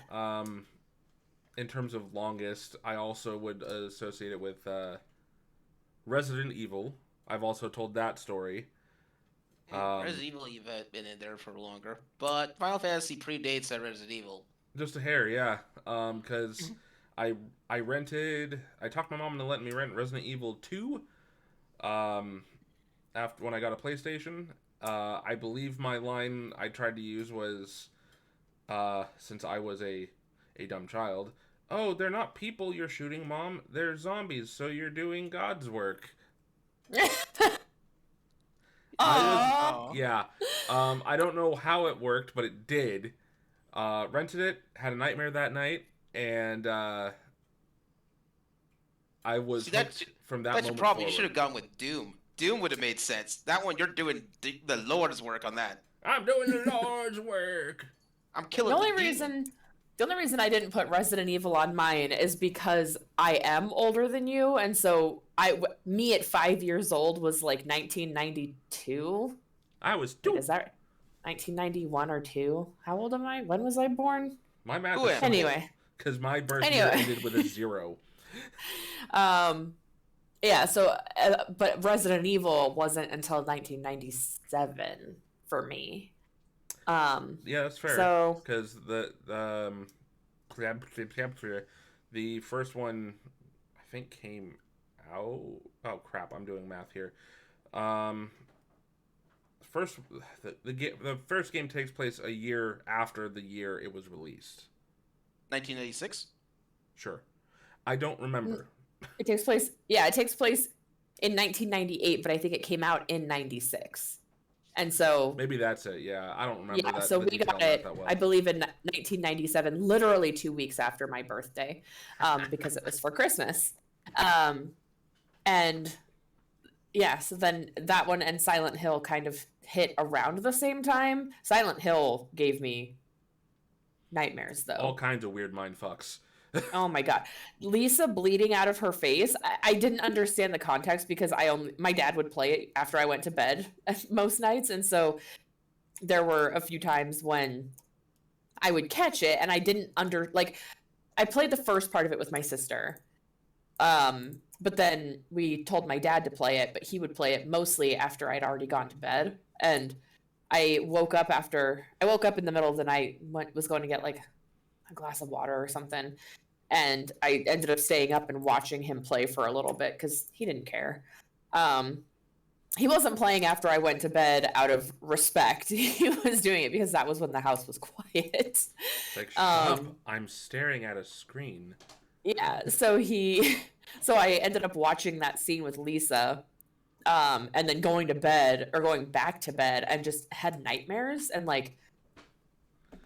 in terms of longest, I also would associate it with Resident Evil. I've also told that story. Resident Evil, you've been in there for longer, but Final Fantasy predates that Resident Evil. Just a hair, yeah. Because I rented. I talked my mom into letting me rent Resident Evil 2. After when I got a PlayStation, I believe my line I tried to use was, since I was a dumb child. Oh, they're not people you're shooting, Mom. They're zombies, so you're doing God's work. Aww. Yeah. I don't know how it worked, but it did. Rented it, had a nightmare that night, and I was hooked from that That's moment your problem. forward. You should have gone with Doom. Doom would have made sense. That one, you're doing the Lord's work on that. I'm doing the Lord's work. I'm killing The only demon. reason I didn't put Resident Evil on mine is because I am older than you, and so me at 5 years old was like 1992. I was Wait, two. is that 1991 or 2? How old am I? When was I born? My math Who is am I? simple, Anyway. because my birth Anyway. year ended with a 0. Yeah, so but Resident Evil wasn't until 1997 for me. Yeah, that's fair. So Because the first one, I think, came out. Oh crap! I'm doing math here. The first game takes place a year after the year it was released. 1986. Sure, I don't remember. it takes place in 1998, but I think it came out in 96. And so Maybe that's it. Yeah, I don't remember. yeah, that, so the we detail got on that it, that well. I believe, in 1997, literally 2 weeks after my birthday, because it was for Christmas. And yeah, so then that one and Silent Hill kind of hit around the same time. Silent Hill gave me nightmares, though. All kinds of weird mind fucks. Oh my god, Lisa bleeding out of her face. I didn't understand the context because my dad would play it after I went to bed most nights, and so there were a few times when I would catch it, and I didn't I played the first part of it with my sister, but then we told my dad to play it, but he would play it mostly after I'd already gone to bed, and I woke up in the middle of the night, was going to get like a glass of water or something. And I ended up staying up and watching him play for a little bit because he didn't care. He wasn't playing after I went to bed out of respect. He was doing it because that was when the house was quiet. Like, shut up! I'm staring at a screen. Yeah, so I ended up watching that scene with Lisa, and then going back to bed, and just had nightmares, and like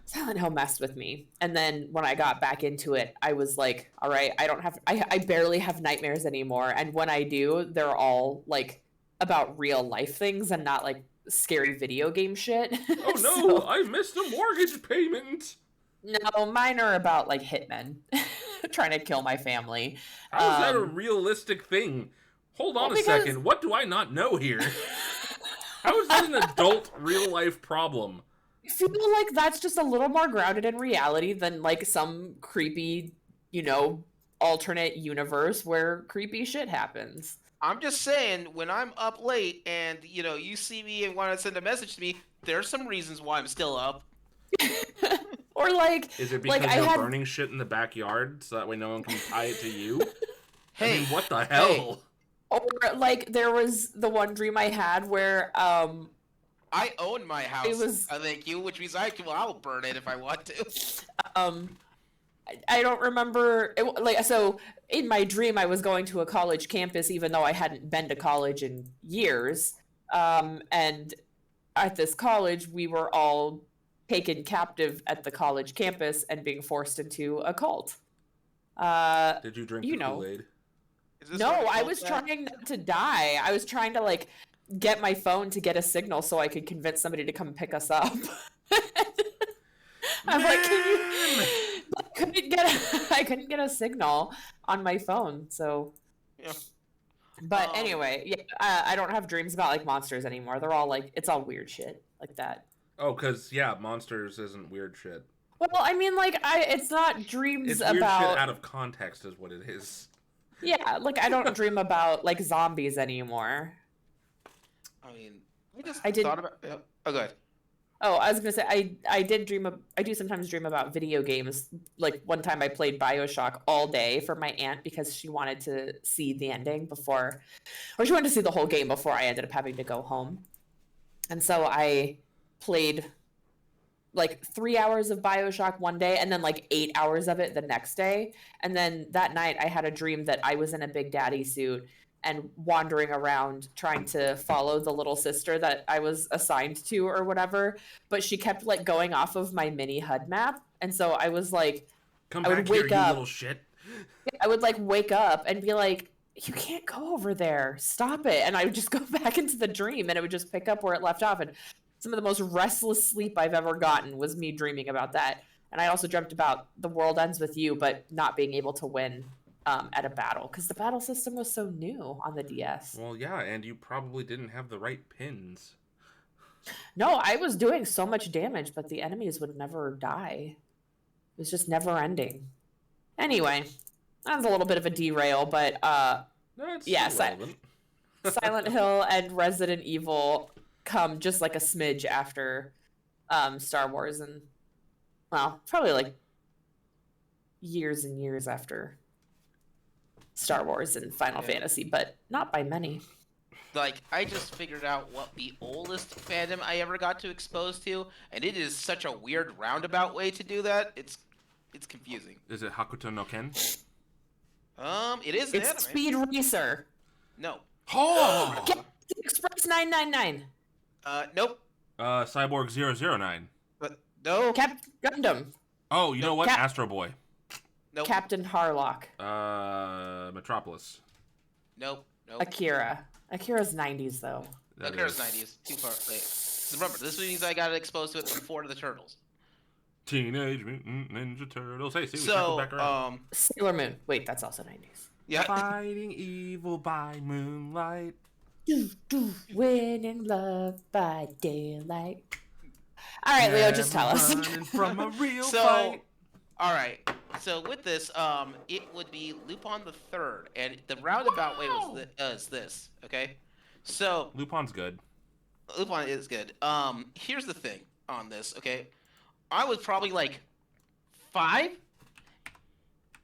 Silent Hill messed with me. And then when I got back into it, I was like, all right, I barely have nightmares anymore. And when I do, they're all like about real life things and not like scary video game shit. Oh no, I missed a mortgage payment. No, mine are about like hitmen trying to kill my family. How is that a realistic thing? Hold on a because- second. What do I not know here? How is that an adult real life problem? I feel like that's just a little more grounded in reality than like some creepy, alternate universe where creepy shit happens. I'm just saying, when I'm up late and you see me and want to send a message to me, there's some reasons why I'm still up. Or like, is it because like you're burning shit in the backyard so that way no one can tie it to you? Hey, I mean, what the hell? Hey. Or like there was the one dream I had where I own my house. It was thank you, which means I'll burn it if I want to. I don't remember so in my dream I was going to a college campus even though I hadn't been to college in years. And at this college we were all taken captive at the college campus and being forced into a cult. Did you drink the Kool-Aid? No, I was trying not to die. I was trying to like get my phone to get a signal so I could convince somebody to come pick us up. I'm like, I couldn't get a signal on my phone, so. Yeah. But anyway, yeah, I don't have dreams about like monsters anymore. They're all like, it's all weird shit like that. Oh, because yeah, monsters isn't weird shit. Well, I mean, like, it's not dreams it's about. It's weird shit out of context, is what it is. Yeah, like I don't dream about like zombies anymore. I mean, I thought about. Oh, go ahead. Oh, I was gonna say I do sometimes dream about video games. Like one time I played BioShock all day for my aunt because she wanted to see the ending or she wanted to see the whole game before I ended up having to go home. And so I played like 3 hours of BioShock one day and then like 8 hours of it the next day. And then that night I had a dream that I was in a Big Daddy suit and wandering around trying to follow the little sister that I was assigned to or whatever. But she kept like going off of my mini HUD map. And so I was like, Come back here, you little shit. I would like wake up and be like, you can't go over there. Stop it. And I would just go back into the dream and it would just pick up where it left off. And some of the most restless sleep I've ever gotten was me dreaming about that. And I also dreamt about the world ends with you, but not being able to win at a battle because the battle system was so new on the DS. Well, yeah, and you probably didn't have the right pins. No, I was doing so much damage, but the enemies would never die. It was just never ending. Anyway, that was a little bit of a derail, but yeah, Silent Hill and Resident Evil come just like a smidge after Star Wars, and well, probably like years and years after Star Wars and Final Fantasy, but not by many. Like, I just figured out what the oldest fandom I ever got to expose to, and it is such a weird roundabout way to do that. It's confusing. Is it Hakuto no Ken? It is an anime. It's Speed Racer. No. Oh! Express 999. Nope. Cyborg 009. But no. Gundam. Oh, you know what? Astro Boy. Nope. Captain Harlock. Metropolis. Nope. Akira. Akira's 90s though. Akira's 90s. Too far. Wait. Remember, this means I got exposed to it before the Turtles. Teenage Mutant Ninja Turtles. Hey, see, we circled back around. Sailor Moon. Wait, that's also 90s. Yeah. Fighting evil by moonlight. Winning love by daylight. All right, Leo, just tell us. From a real fight. All right. So with this, it would be Lupin the Third, and the roundabout way was this. Okay. So Lupin's good. Lupin is good. Here's the thing on this. Okay, I was probably like 5,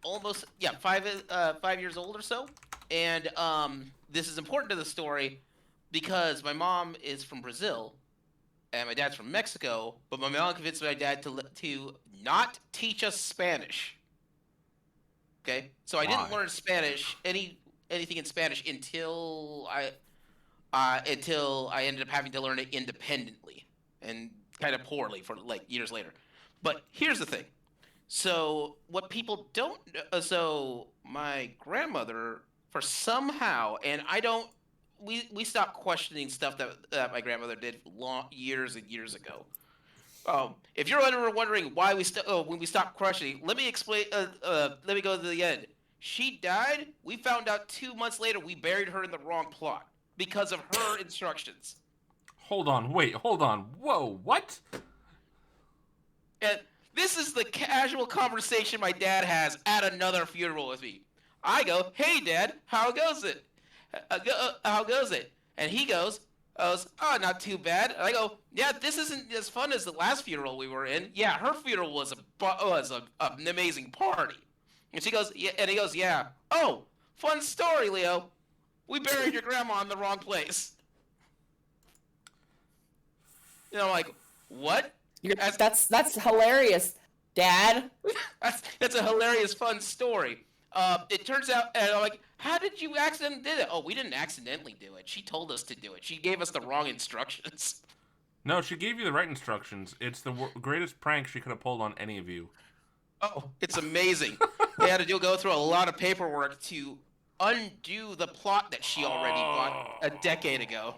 almost 5 years old or so, and this is important to the story because my mom is from Brazil and my dad's from Mexico, but my mom convinced my dad to not teach us Spanish. Okay, so I didn't learn Spanish, anything in Spanish until I ended up having to learn it independently and kind of poorly for like years later. But here's the thing. So what people don't so my grandmother for somehow, and I don't, we stopped questioning stuff that my grandmother did years and years ago. If you're wondering why when we stopped questioning, let me explain. Let me go to the end. She died. We found out 2 months later we buried her in the wrong plot because of her instructions. Hold on, wait, hold on. Whoa, what? And this is the casual conversation my dad has at another funeral with me. I go, "Hey, Dad, how goes it? How goes it?" And he goes, "Oh, not too bad." And I go, "Yeah, this isn't as fun as the last funeral we were in. Yeah, her funeral was an amazing party." And she goes, "Yeah," and he goes, "Yeah. Oh, fun story, Leo. We buried your grandma in the wrong place." And I'm like, "What?" That's hilarious, Dad. That's a hilarious, fun story. It turns out, and I'm like, "How did you accidentally do it?" "Oh, we didn't accidentally do it. She told us to do it. She gave us the wrong instructions." No, she gave you the right instructions. It's the greatest prank she could have pulled on any of you. Oh, it's amazing. They had to go through a lot of paperwork to undo the plot that she already bought a decade ago.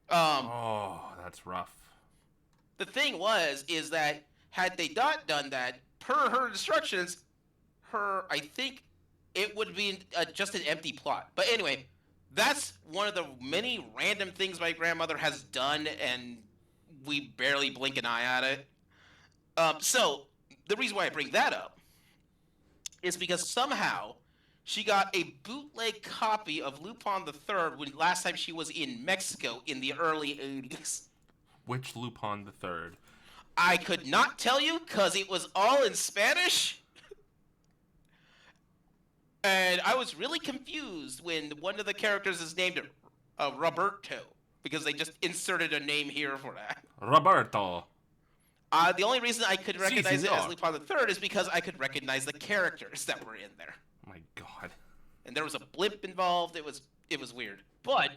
That's rough. The thing is that had they not done that, per her instructions, I think it would be just an empty plot. But anyway, that's one of the many random things my grandmother has done, and we barely blink an eye at it. So the reason why I bring that up is because somehow she got a bootleg copy of Lupin the Third when last time she was in Mexico in the early 80s. Which Lupin the Third? I could not tell you because it was all in Spanish. And I was really confused when one of the characters is named Roberto, because they just inserted a name here for that. Roberto. The only reason I could recognize it as senor. Lupin the Third is because I could recognize the characters that were in there. My God. And there was a blimp involved. It was weird. But,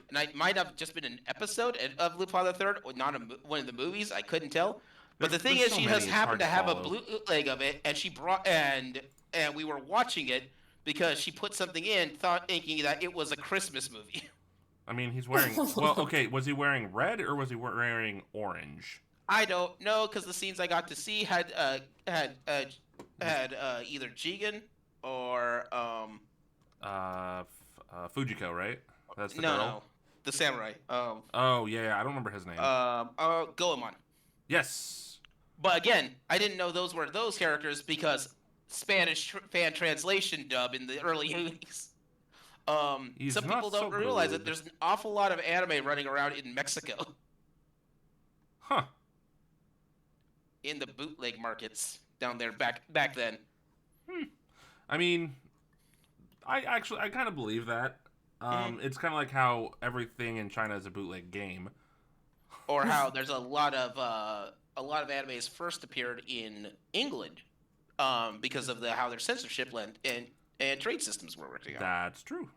and it might have just been an episode of Lupin the Third, or not one of the movies. I couldn't tell. But the thing is, she has happened to have a bootleg of it, and she brought and we were watching it because she put something in, thinking that it was a Christmas movie. I mean, he's wearing. Well, okay, was he wearing red or was he wearing orange? I don't know, because the scenes I got to see had either Jigen or Fujiko, right? That's the no, girl. the samurai. Oh yeah, I don't remember his name. Goemon. Yes. But again, I didn't know those were those characters because Spanish fan translation dub in the early 80s. Some people don't realize that there's an awful lot of anime running around in Mexico. Huh. In the bootleg markets down there back then. I mean, I kind of believe that. It's kind of like how everything in China is a bootleg game. Or how there's a lot of animes first appeared in England, because of how their censorship and trade systems were working out. That's true.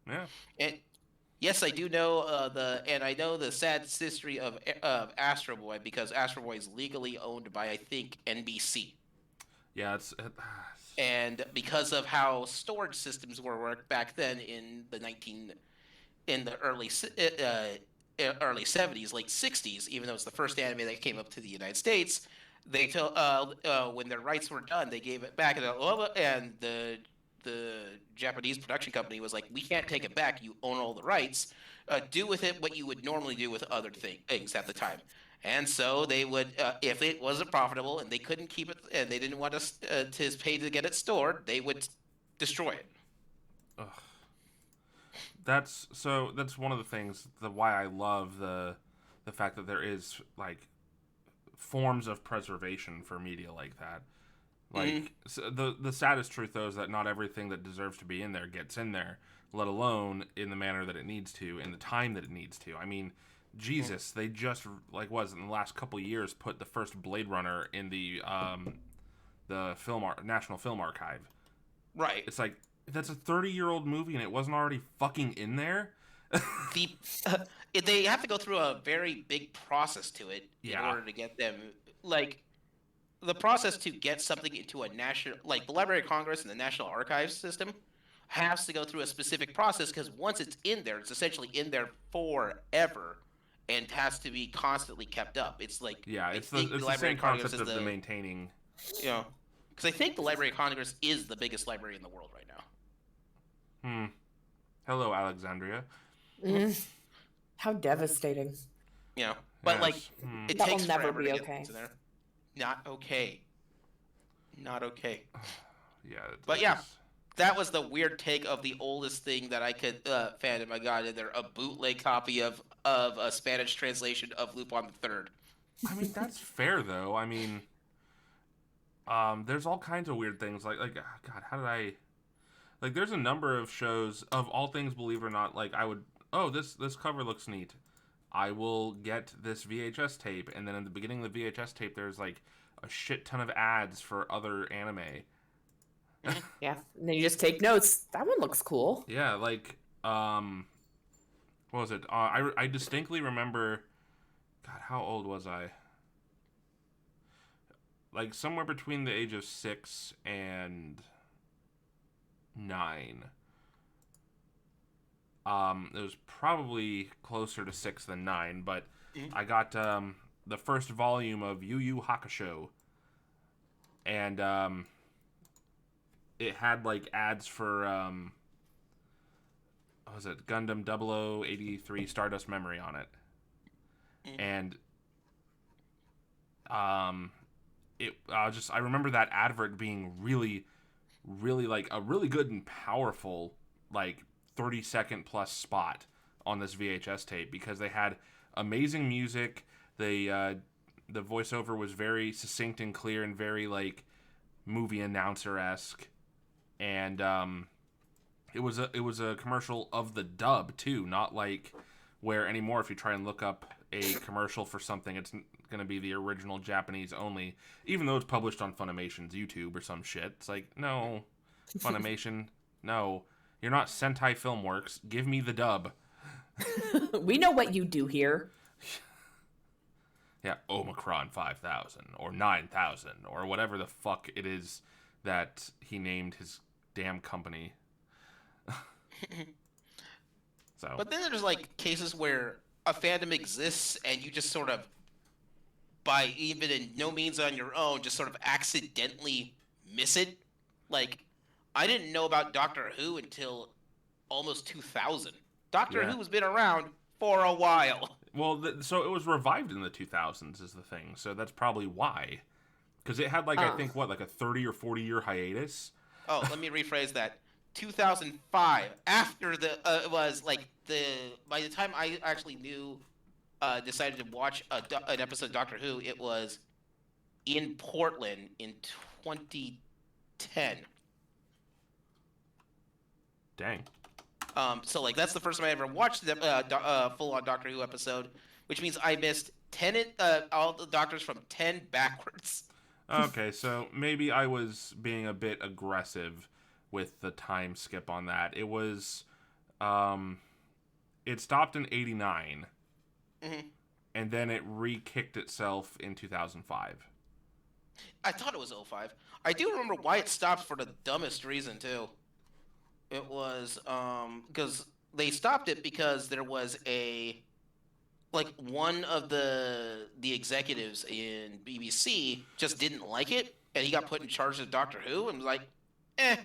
Yeah. And yes, I do know I know the sad history of Astro Boy, because Astro Boy is legally owned by, I think, NBC. Yeah, And because of how storage systems were worked back then in the early 70s, late 60s, even though it's the first anime that came up to the United States, they when their rights were done, they gave it back, and the Japanese production company was like, "We can't take it back. You own all the rights. Do with it what you would normally do with other things at the time." And so they would, if it wasn't profitable and they couldn't keep it, and they didn't want us to pay to get it stored, they would destroy it. Ugh. That's one of the things why I love the fact that there is like forms of preservation for media like that. Like so the saddest truth though is that not everything that deserves to be in there gets in there, let alone in the manner that it needs to, in the time that it needs to. I mean, Jesus, they just in the last couple years put the first Blade Runner in the National Film Archive. Right. It's like, that's a 30-year-old movie and it wasn't already fucking in there. They have to go through a very big process to it in order to get them, like, the process to get something into a national, like the Library of Congress and the National Archives system has to go through a specific process, because once it's in there, it's essentially in there forever and has to be constantly kept up. It's like, it's the same concept of the maintaining. You know, because I think the Library of Congress is the biggest library in the world right now. Hello, Alexandria. How devastating. You know, but like it That will takes never forever be to get okay. things in there. Not okay. Not okay. Yeah. But yeah, that was the weird take of the oldest thing that I could fandom I got in there, a bootleg copy of a Spanish translation of Lupin the Third. I mean, that's fair though. I mean, there's all kinds of weird things. Like God, how did I? Like, there's a number of shows of all things, believe it or not. Like, I would, oh, this cover looks neat. I will get this VHS tape, and then in the beginning of the VHS tape, there's like a shit ton of ads for other anime. Yeah, and then you just take notes. That one looks cool. Yeah, like, what was it? I distinctly remember. God, how old was I? Like somewhere between the age of 6 and 9. It was probably closer to 6 than 9, but I got the first volume of Yu Yu Hakusho, and it had like ads for what was it, Gundam 0083 Stardust Memory on it, and I remember that advert being really, really like a really good and powerful like 30-second plus spot on this VHS tape, because they had amazing music. The voiceover was very succinct and clear and very like movie announcer-esque, and it was a commercial of the dub too, not like where anymore if you try and look up a commercial for something, it's going to be the original Japanese only, even though it's published on Funimation's YouTube or some shit. It's like, no, Funimation, no. You're not Sentai Filmworks. Give me the dub. We know what you do here. Yeah, Omicron 5000 or 9000 or whatever the fuck it is that he named his damn company. So. But then there's like cases where a fandom exists and you just sort of, by even in no means on your own, just sort of accidentally miss it. Like, I didn't know about Doctor Who until almost 2000. Doctor Who has been around for a while. Well, so it was revived in the 2000s is the thing. So that's probably why. Because it had like, I think, what, like a 30 or 40 year hiatus? Oh, let me rephrase that. 2005, after the, was like by the time I actually decided to watch an episode of Doctor Who, it was in Portland in 2010. Dang. So like that's the first time I ever watched the full-on Doctor Who episode, which means I missed all the Doctors from 10 backwards. Okay, so maybe I was being a bit aggressive with the time skip on that. It was, it stopped in 89, and then it re-kicked itself in 2005. I thought it was 05. I do remember why it stopped for the dumbest reason, too. It was, because they stopped it because there was one of the executives in BBC just didn't like it, and he got put in charge of Doctor Who, and was like, eh.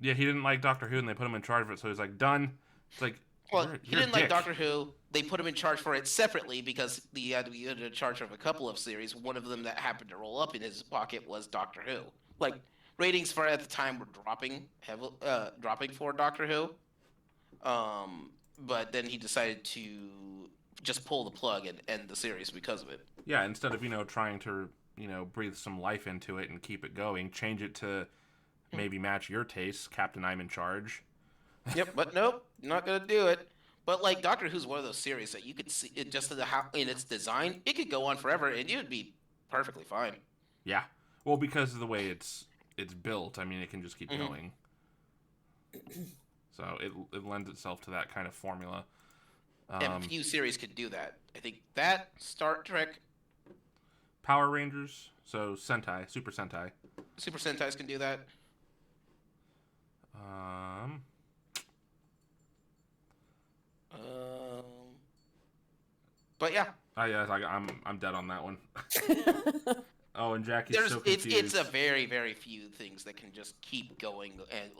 Yeah, he didn't like Doctor Who, and they put him in charge of it, so he's like, done. It's like, well, he didn't like Doctor Who. They put him in charge for it separately because he had to be in charge of a couple of series. One of them that happened to roll up in his pocket was Doctor Who. Like, ratings for at the time were dropping for Doctor Who. But then he decided to just pull the plug and end the series because of it. Yeah, instead of, trying to, breathe some life into it and keep it going, change it to maybe match your tastes. Captain, I'm in charge. Yep, but nope, not gonna do it. But like Doctor Who's one of those series that you could see it just in its design, it could go on forever and it would be perfectly fine. Yeah, well, because of the way it's built, I mean, it can just keep going. So it lends itself to that kind of formula. And few series could do that. I think that Star Trek, Power Rangers, so Sentai, Super Sentai. Super Sentais can do that. But yeah. I'm dead on that one. Oh, and Jackie's so confused. It's a very, very few things that can just keep going and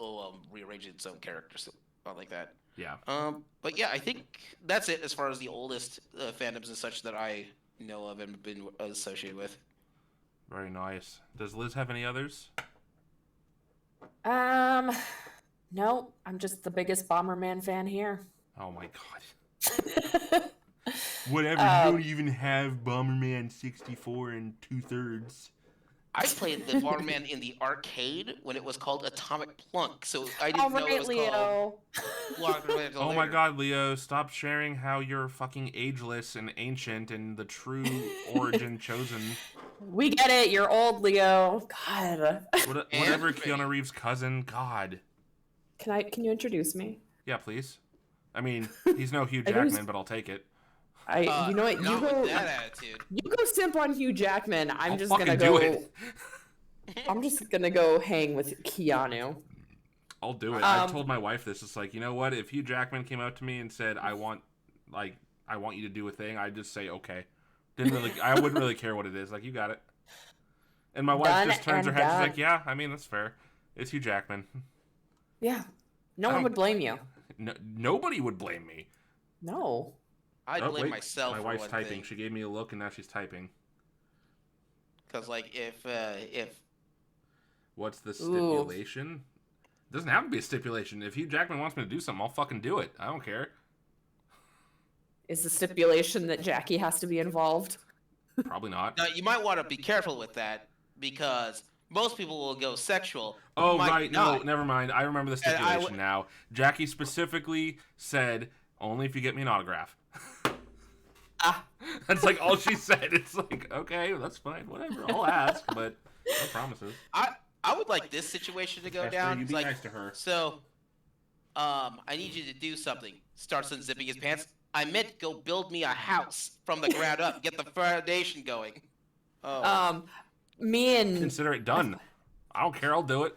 rearrange its own characters fun like that. Yeah. But yeah, I think that's it as far as the oldest fandoms and such that I know of and been associated with. Very nice. Does Liz have any others? No, I'm just the biggest Bomberman fan here. Oh my god. Whatever, you don't even have Bomberman 64 and 2/3. I played the Bomberman in the arcade when it was called Atomic Plunk, so I didn't know it was Leo. called. Oh my god, Leo, stop sharing how you're fucking ageless and ancient and the true origin chosen. We get it, you're old, Leo. God. Whatever, Keanu Reeves' cousin, god. Can you introduce me? Yeah, please. I mean, he's no Hugh Jackman, but I'll take it. You know what? Not with that attitude. You go simp on Hugh Jackman. I'm just gonna go hang with Keanu. I'll do it. I told my wife this. It's like, you know what? If Hugh Jackman came out to me and said, I want you to do a thing, I'd just say, okay. I wouldn't really care what it is. Like, you got it. And my wife just turns her head. She's like, yeah, I mean, that's fair. It's Hugh Jackman. Yeah. No one would blame you. No, nobody would blame me. No. I'd blame myself. My for wife's one typing. thing. She gave me a look, and now she's typing. Because, like, if What's the stipulation? It doesn't have to be a stipulation. If Hugh Jackman wants me to do something, I'll fucking do it. I don't care. Is the stipulation that Jackie has to be involved? Probably not. now you might want to be careful with that because most people will go sexual. Oh, might right. not. No, never mind. I remember the stipulation now. Jackie specifically said, only if you get me an autograph. That's like all she said. It's like, okay, that's fine. Whatever. I'll ask, but no promises. I would like this situation to go Esther, down. you It's be like, nice to her. so, I need you to do something. Starts unzipping his pants. I meant go build me a house from the ground up. Get the foundation going. Oh. Me and Consider it done. I don't care. I'll do it.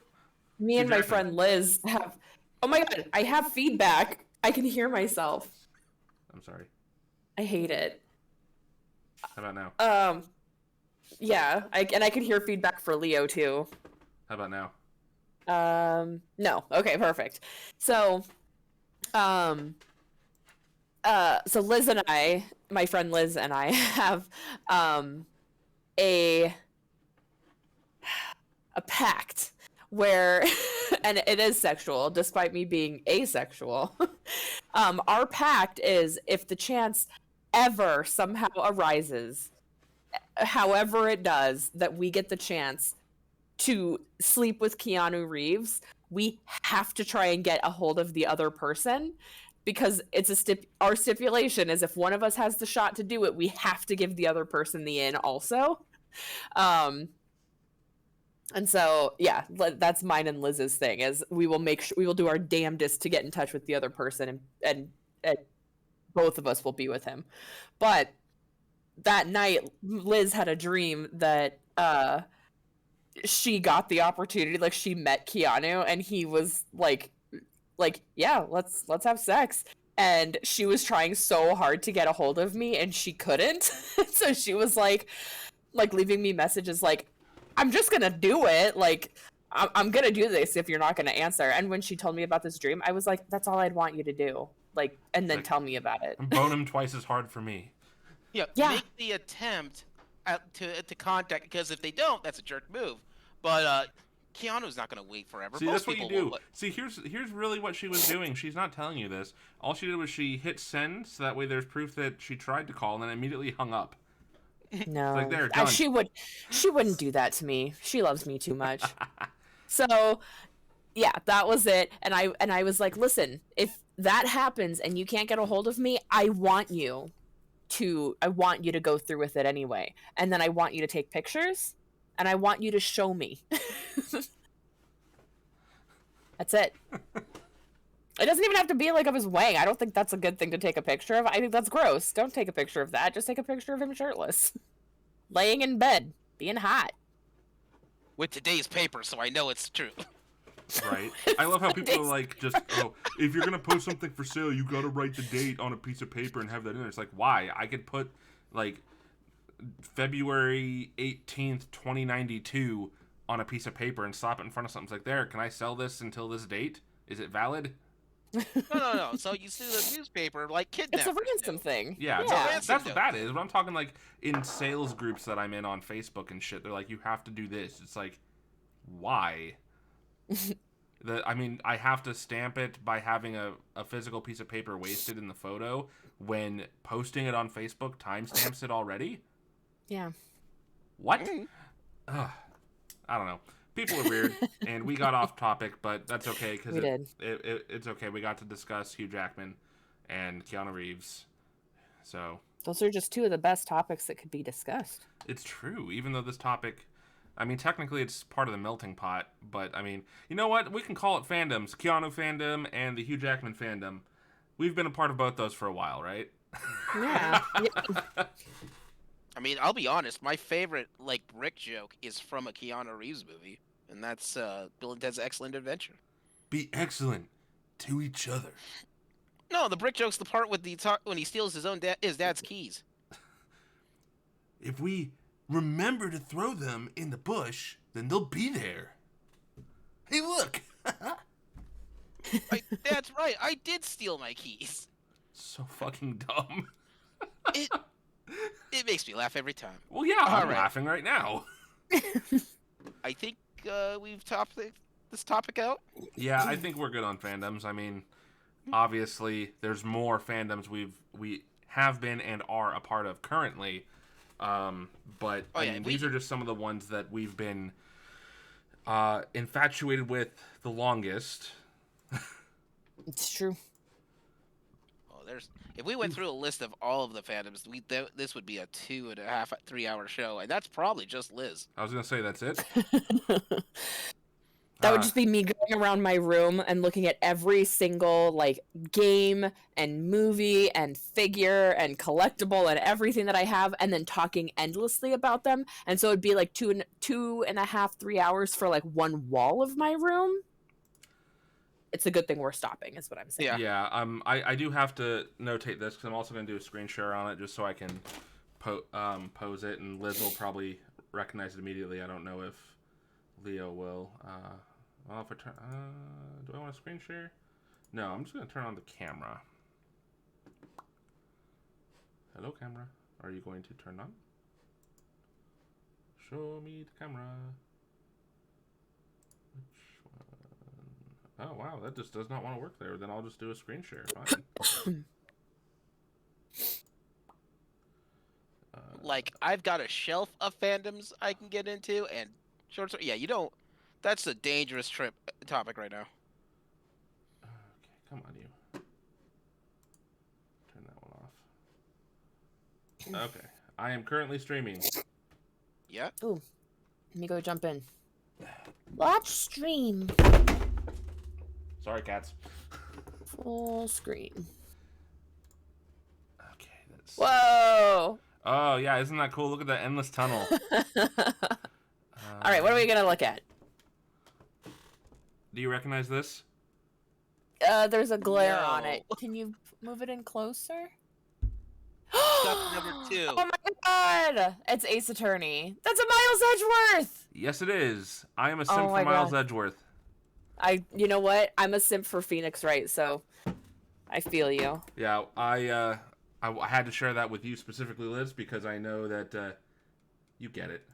me and my friend Liz have. Oh my god! I have feedback. I can hear myself. I'm sorry. I hate it. How about now? Yeah. I can hear feedback for Leo too. How about now? No. Okay, perfect. So, so Liz and I, my friend Liz and I have, a pact where, and it is sexual, despite me being asexual. Our pact is if the chance ever somehow arises, however it does, that we get the chance to sleep with Keanu Reeves, we have to try and get a hold of the other person because it's our stipulation is if one of us has the shot to do it, we have to give the other person the in also. And so, yeah, that's mine and Liz's thing is we will do our damnedest to get in touch with the other person and both of us will be with him. But that night, Liz had a dream that, she got the opportunity, like she met Keanu and he was like yeah, let's have sex, and she was trying so hard to get a hold of me and she couldn't. So she was like leaving me messages like, I'm just gonna do it, like I'm gonna do this if you're not gonna answer. And when she told me about this dream, I was like, that's all I'd want you to do, like, and then tell me about it. Bone him twice as hard for me. Yeah. Make the attempt to contact, because if they don't, that's a jerk move. But Keanu's not going to wait forever. See, that's what you do. See, here's really what she was doing. She's not telling you this. All she did was she hit send, so that way there's proof that she tried to call and then immediately hung up. No, like, there, done. She wouldn't do that to me. She loves me too much. So, yeah, that was it. And I was like, listen, if that happens and you can't get a hold of me, I want you to go through with it anyway. And then I want you to take pictures and I want you to show me. That's it. It doesn't even have to be like of his wang. I don't think that's a good thing to take a picture of. I think that's gross. Don't take a picture of that. Just take a picture of him shirtless. Laying in bed. Being hot. With today's paper, so I know it's true. Right. I love how people are like, just, oh, if you're going to post something for sale, you got to write the date on a piece of paper and have that in there. It's like, why? I could put, like, February 18th, 2092 on a piece of paper and slap it in front of something. It's like, there, can I sell this until this date? Is it valid? No. So you sue the newspaper like It's a kidnappers ransom do. thing. Yeah, It's a no, ransom that's note. what that is. But I'm talking like in sales groups that I'm in on Facebook and shit. They're like, you have to do this. It's like, why? I mean, I have to stamp it by having a physical piece of paper wasted in the photo when posting it on Facebook timestamps it already? Yeah. What? Mm. Ugh, I don't know. People are weird, and we got off topic, but that's okay because We did. it's okay. We got to discuss Hugh Jackman and Keanu Reeves. So Those are just two of the best topics that could be discussed. it's true, even though this topic, I mean, technically it's part of the melting pot, but I mean, you know what? We can call it fandoms. Keanu fandom and the Hugh Jackman fandom. We've been a part of both those for a while, right? Yeah. I mean, I'll be honest. My favorite like brick joke is from a Keanu Reeves movie, and that's Bill and Ted's Excellent Adventure. Be excellent to each other. No, the brick joke's the part with when he steals his dad's keys. If we remember to throw them in the bush, then they'll be there. Hey, look! That's right. I did steal my keys. So fucking dumb. It makes me laugh every time. Well, yeah, I'm Alright. laughing right now. I think we've topped this topic out. Yeah, I think we're good on fandoms. I mean, obviously, there's more fandoms we have been and are a part of currently. But I mean, these are just some of the ones that we've been infatuated with the longest. It's true. Oh, if we went through a list of all of the fandoms, this would be a 2.5, 3 hour show, and that's probably just Liz. I was gonna say that's it. That would just be me going around my room and looking at every single like game and movie and figure and collectible and everything that I have, and then talking endlessly about them. And so it'd be like 2.5, 3 hours for like one wall of my room. It's a good thing we're stopping, is what I'm saying. Yeah. Yeah. I do have to notate this because I'm also gonna do a screen share on it just so I can pose it, and Liz will probably recognize it immediately. I don't know if Leo will. Well, if I turn, do I want to screen share? No, I'm just gonna turn on the camera. Hello, camera. Are you going to turn on? Show me the camera. Which one? Oh wow, that just does not want to work there. Then I'll just do a screen share. Fine. Like, I've got a shelf of fandoms I can get into, and short story. Yeah, you don't. That's a dangerous topic right now. Okay, come on, you. Turn that one off. Okay, I am currently streaming. Yeah. Ooh, let me go jump in. Watch stream. Sorry, cats. Full screen. Okay, that's. Whoa! Oh yeah, isn't that cool? Look at that endless tunnel. All right, what are we gonna look at? Do you recognize this? There's a glare on No. it. Can you move it in closer? Stuff number 2. Oh my god! It's Ace Attorney. That's a Miles Edgeworth! Yes, it is. I am a simp Oh for my Miles God. Edgeworth. You know what? I'm a simp for Phoenix Wright, so I feel you. Yeah, I had to share that with you specifically, Liz, because I know that you get it.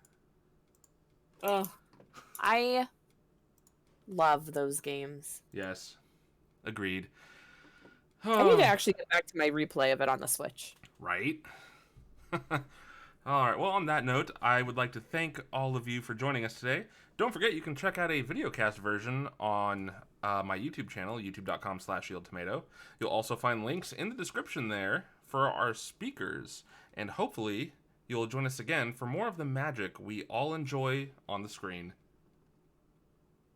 Oh, I love those games. Yes, agreed. I need to actually get back to my replay of it on the Switch. Right? All right, well, on that note, I would like to thank all of you for joining us today. Don't forget, you can check out a videocast version on my YouTube channel, youtube.com/YieldTomato. You'll also find links in the description there for our speakers, and hopefully you'll join us again for more of the magic we all enjoy on the screen.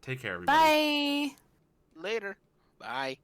Take care, everybody. Bye! Later. Bye.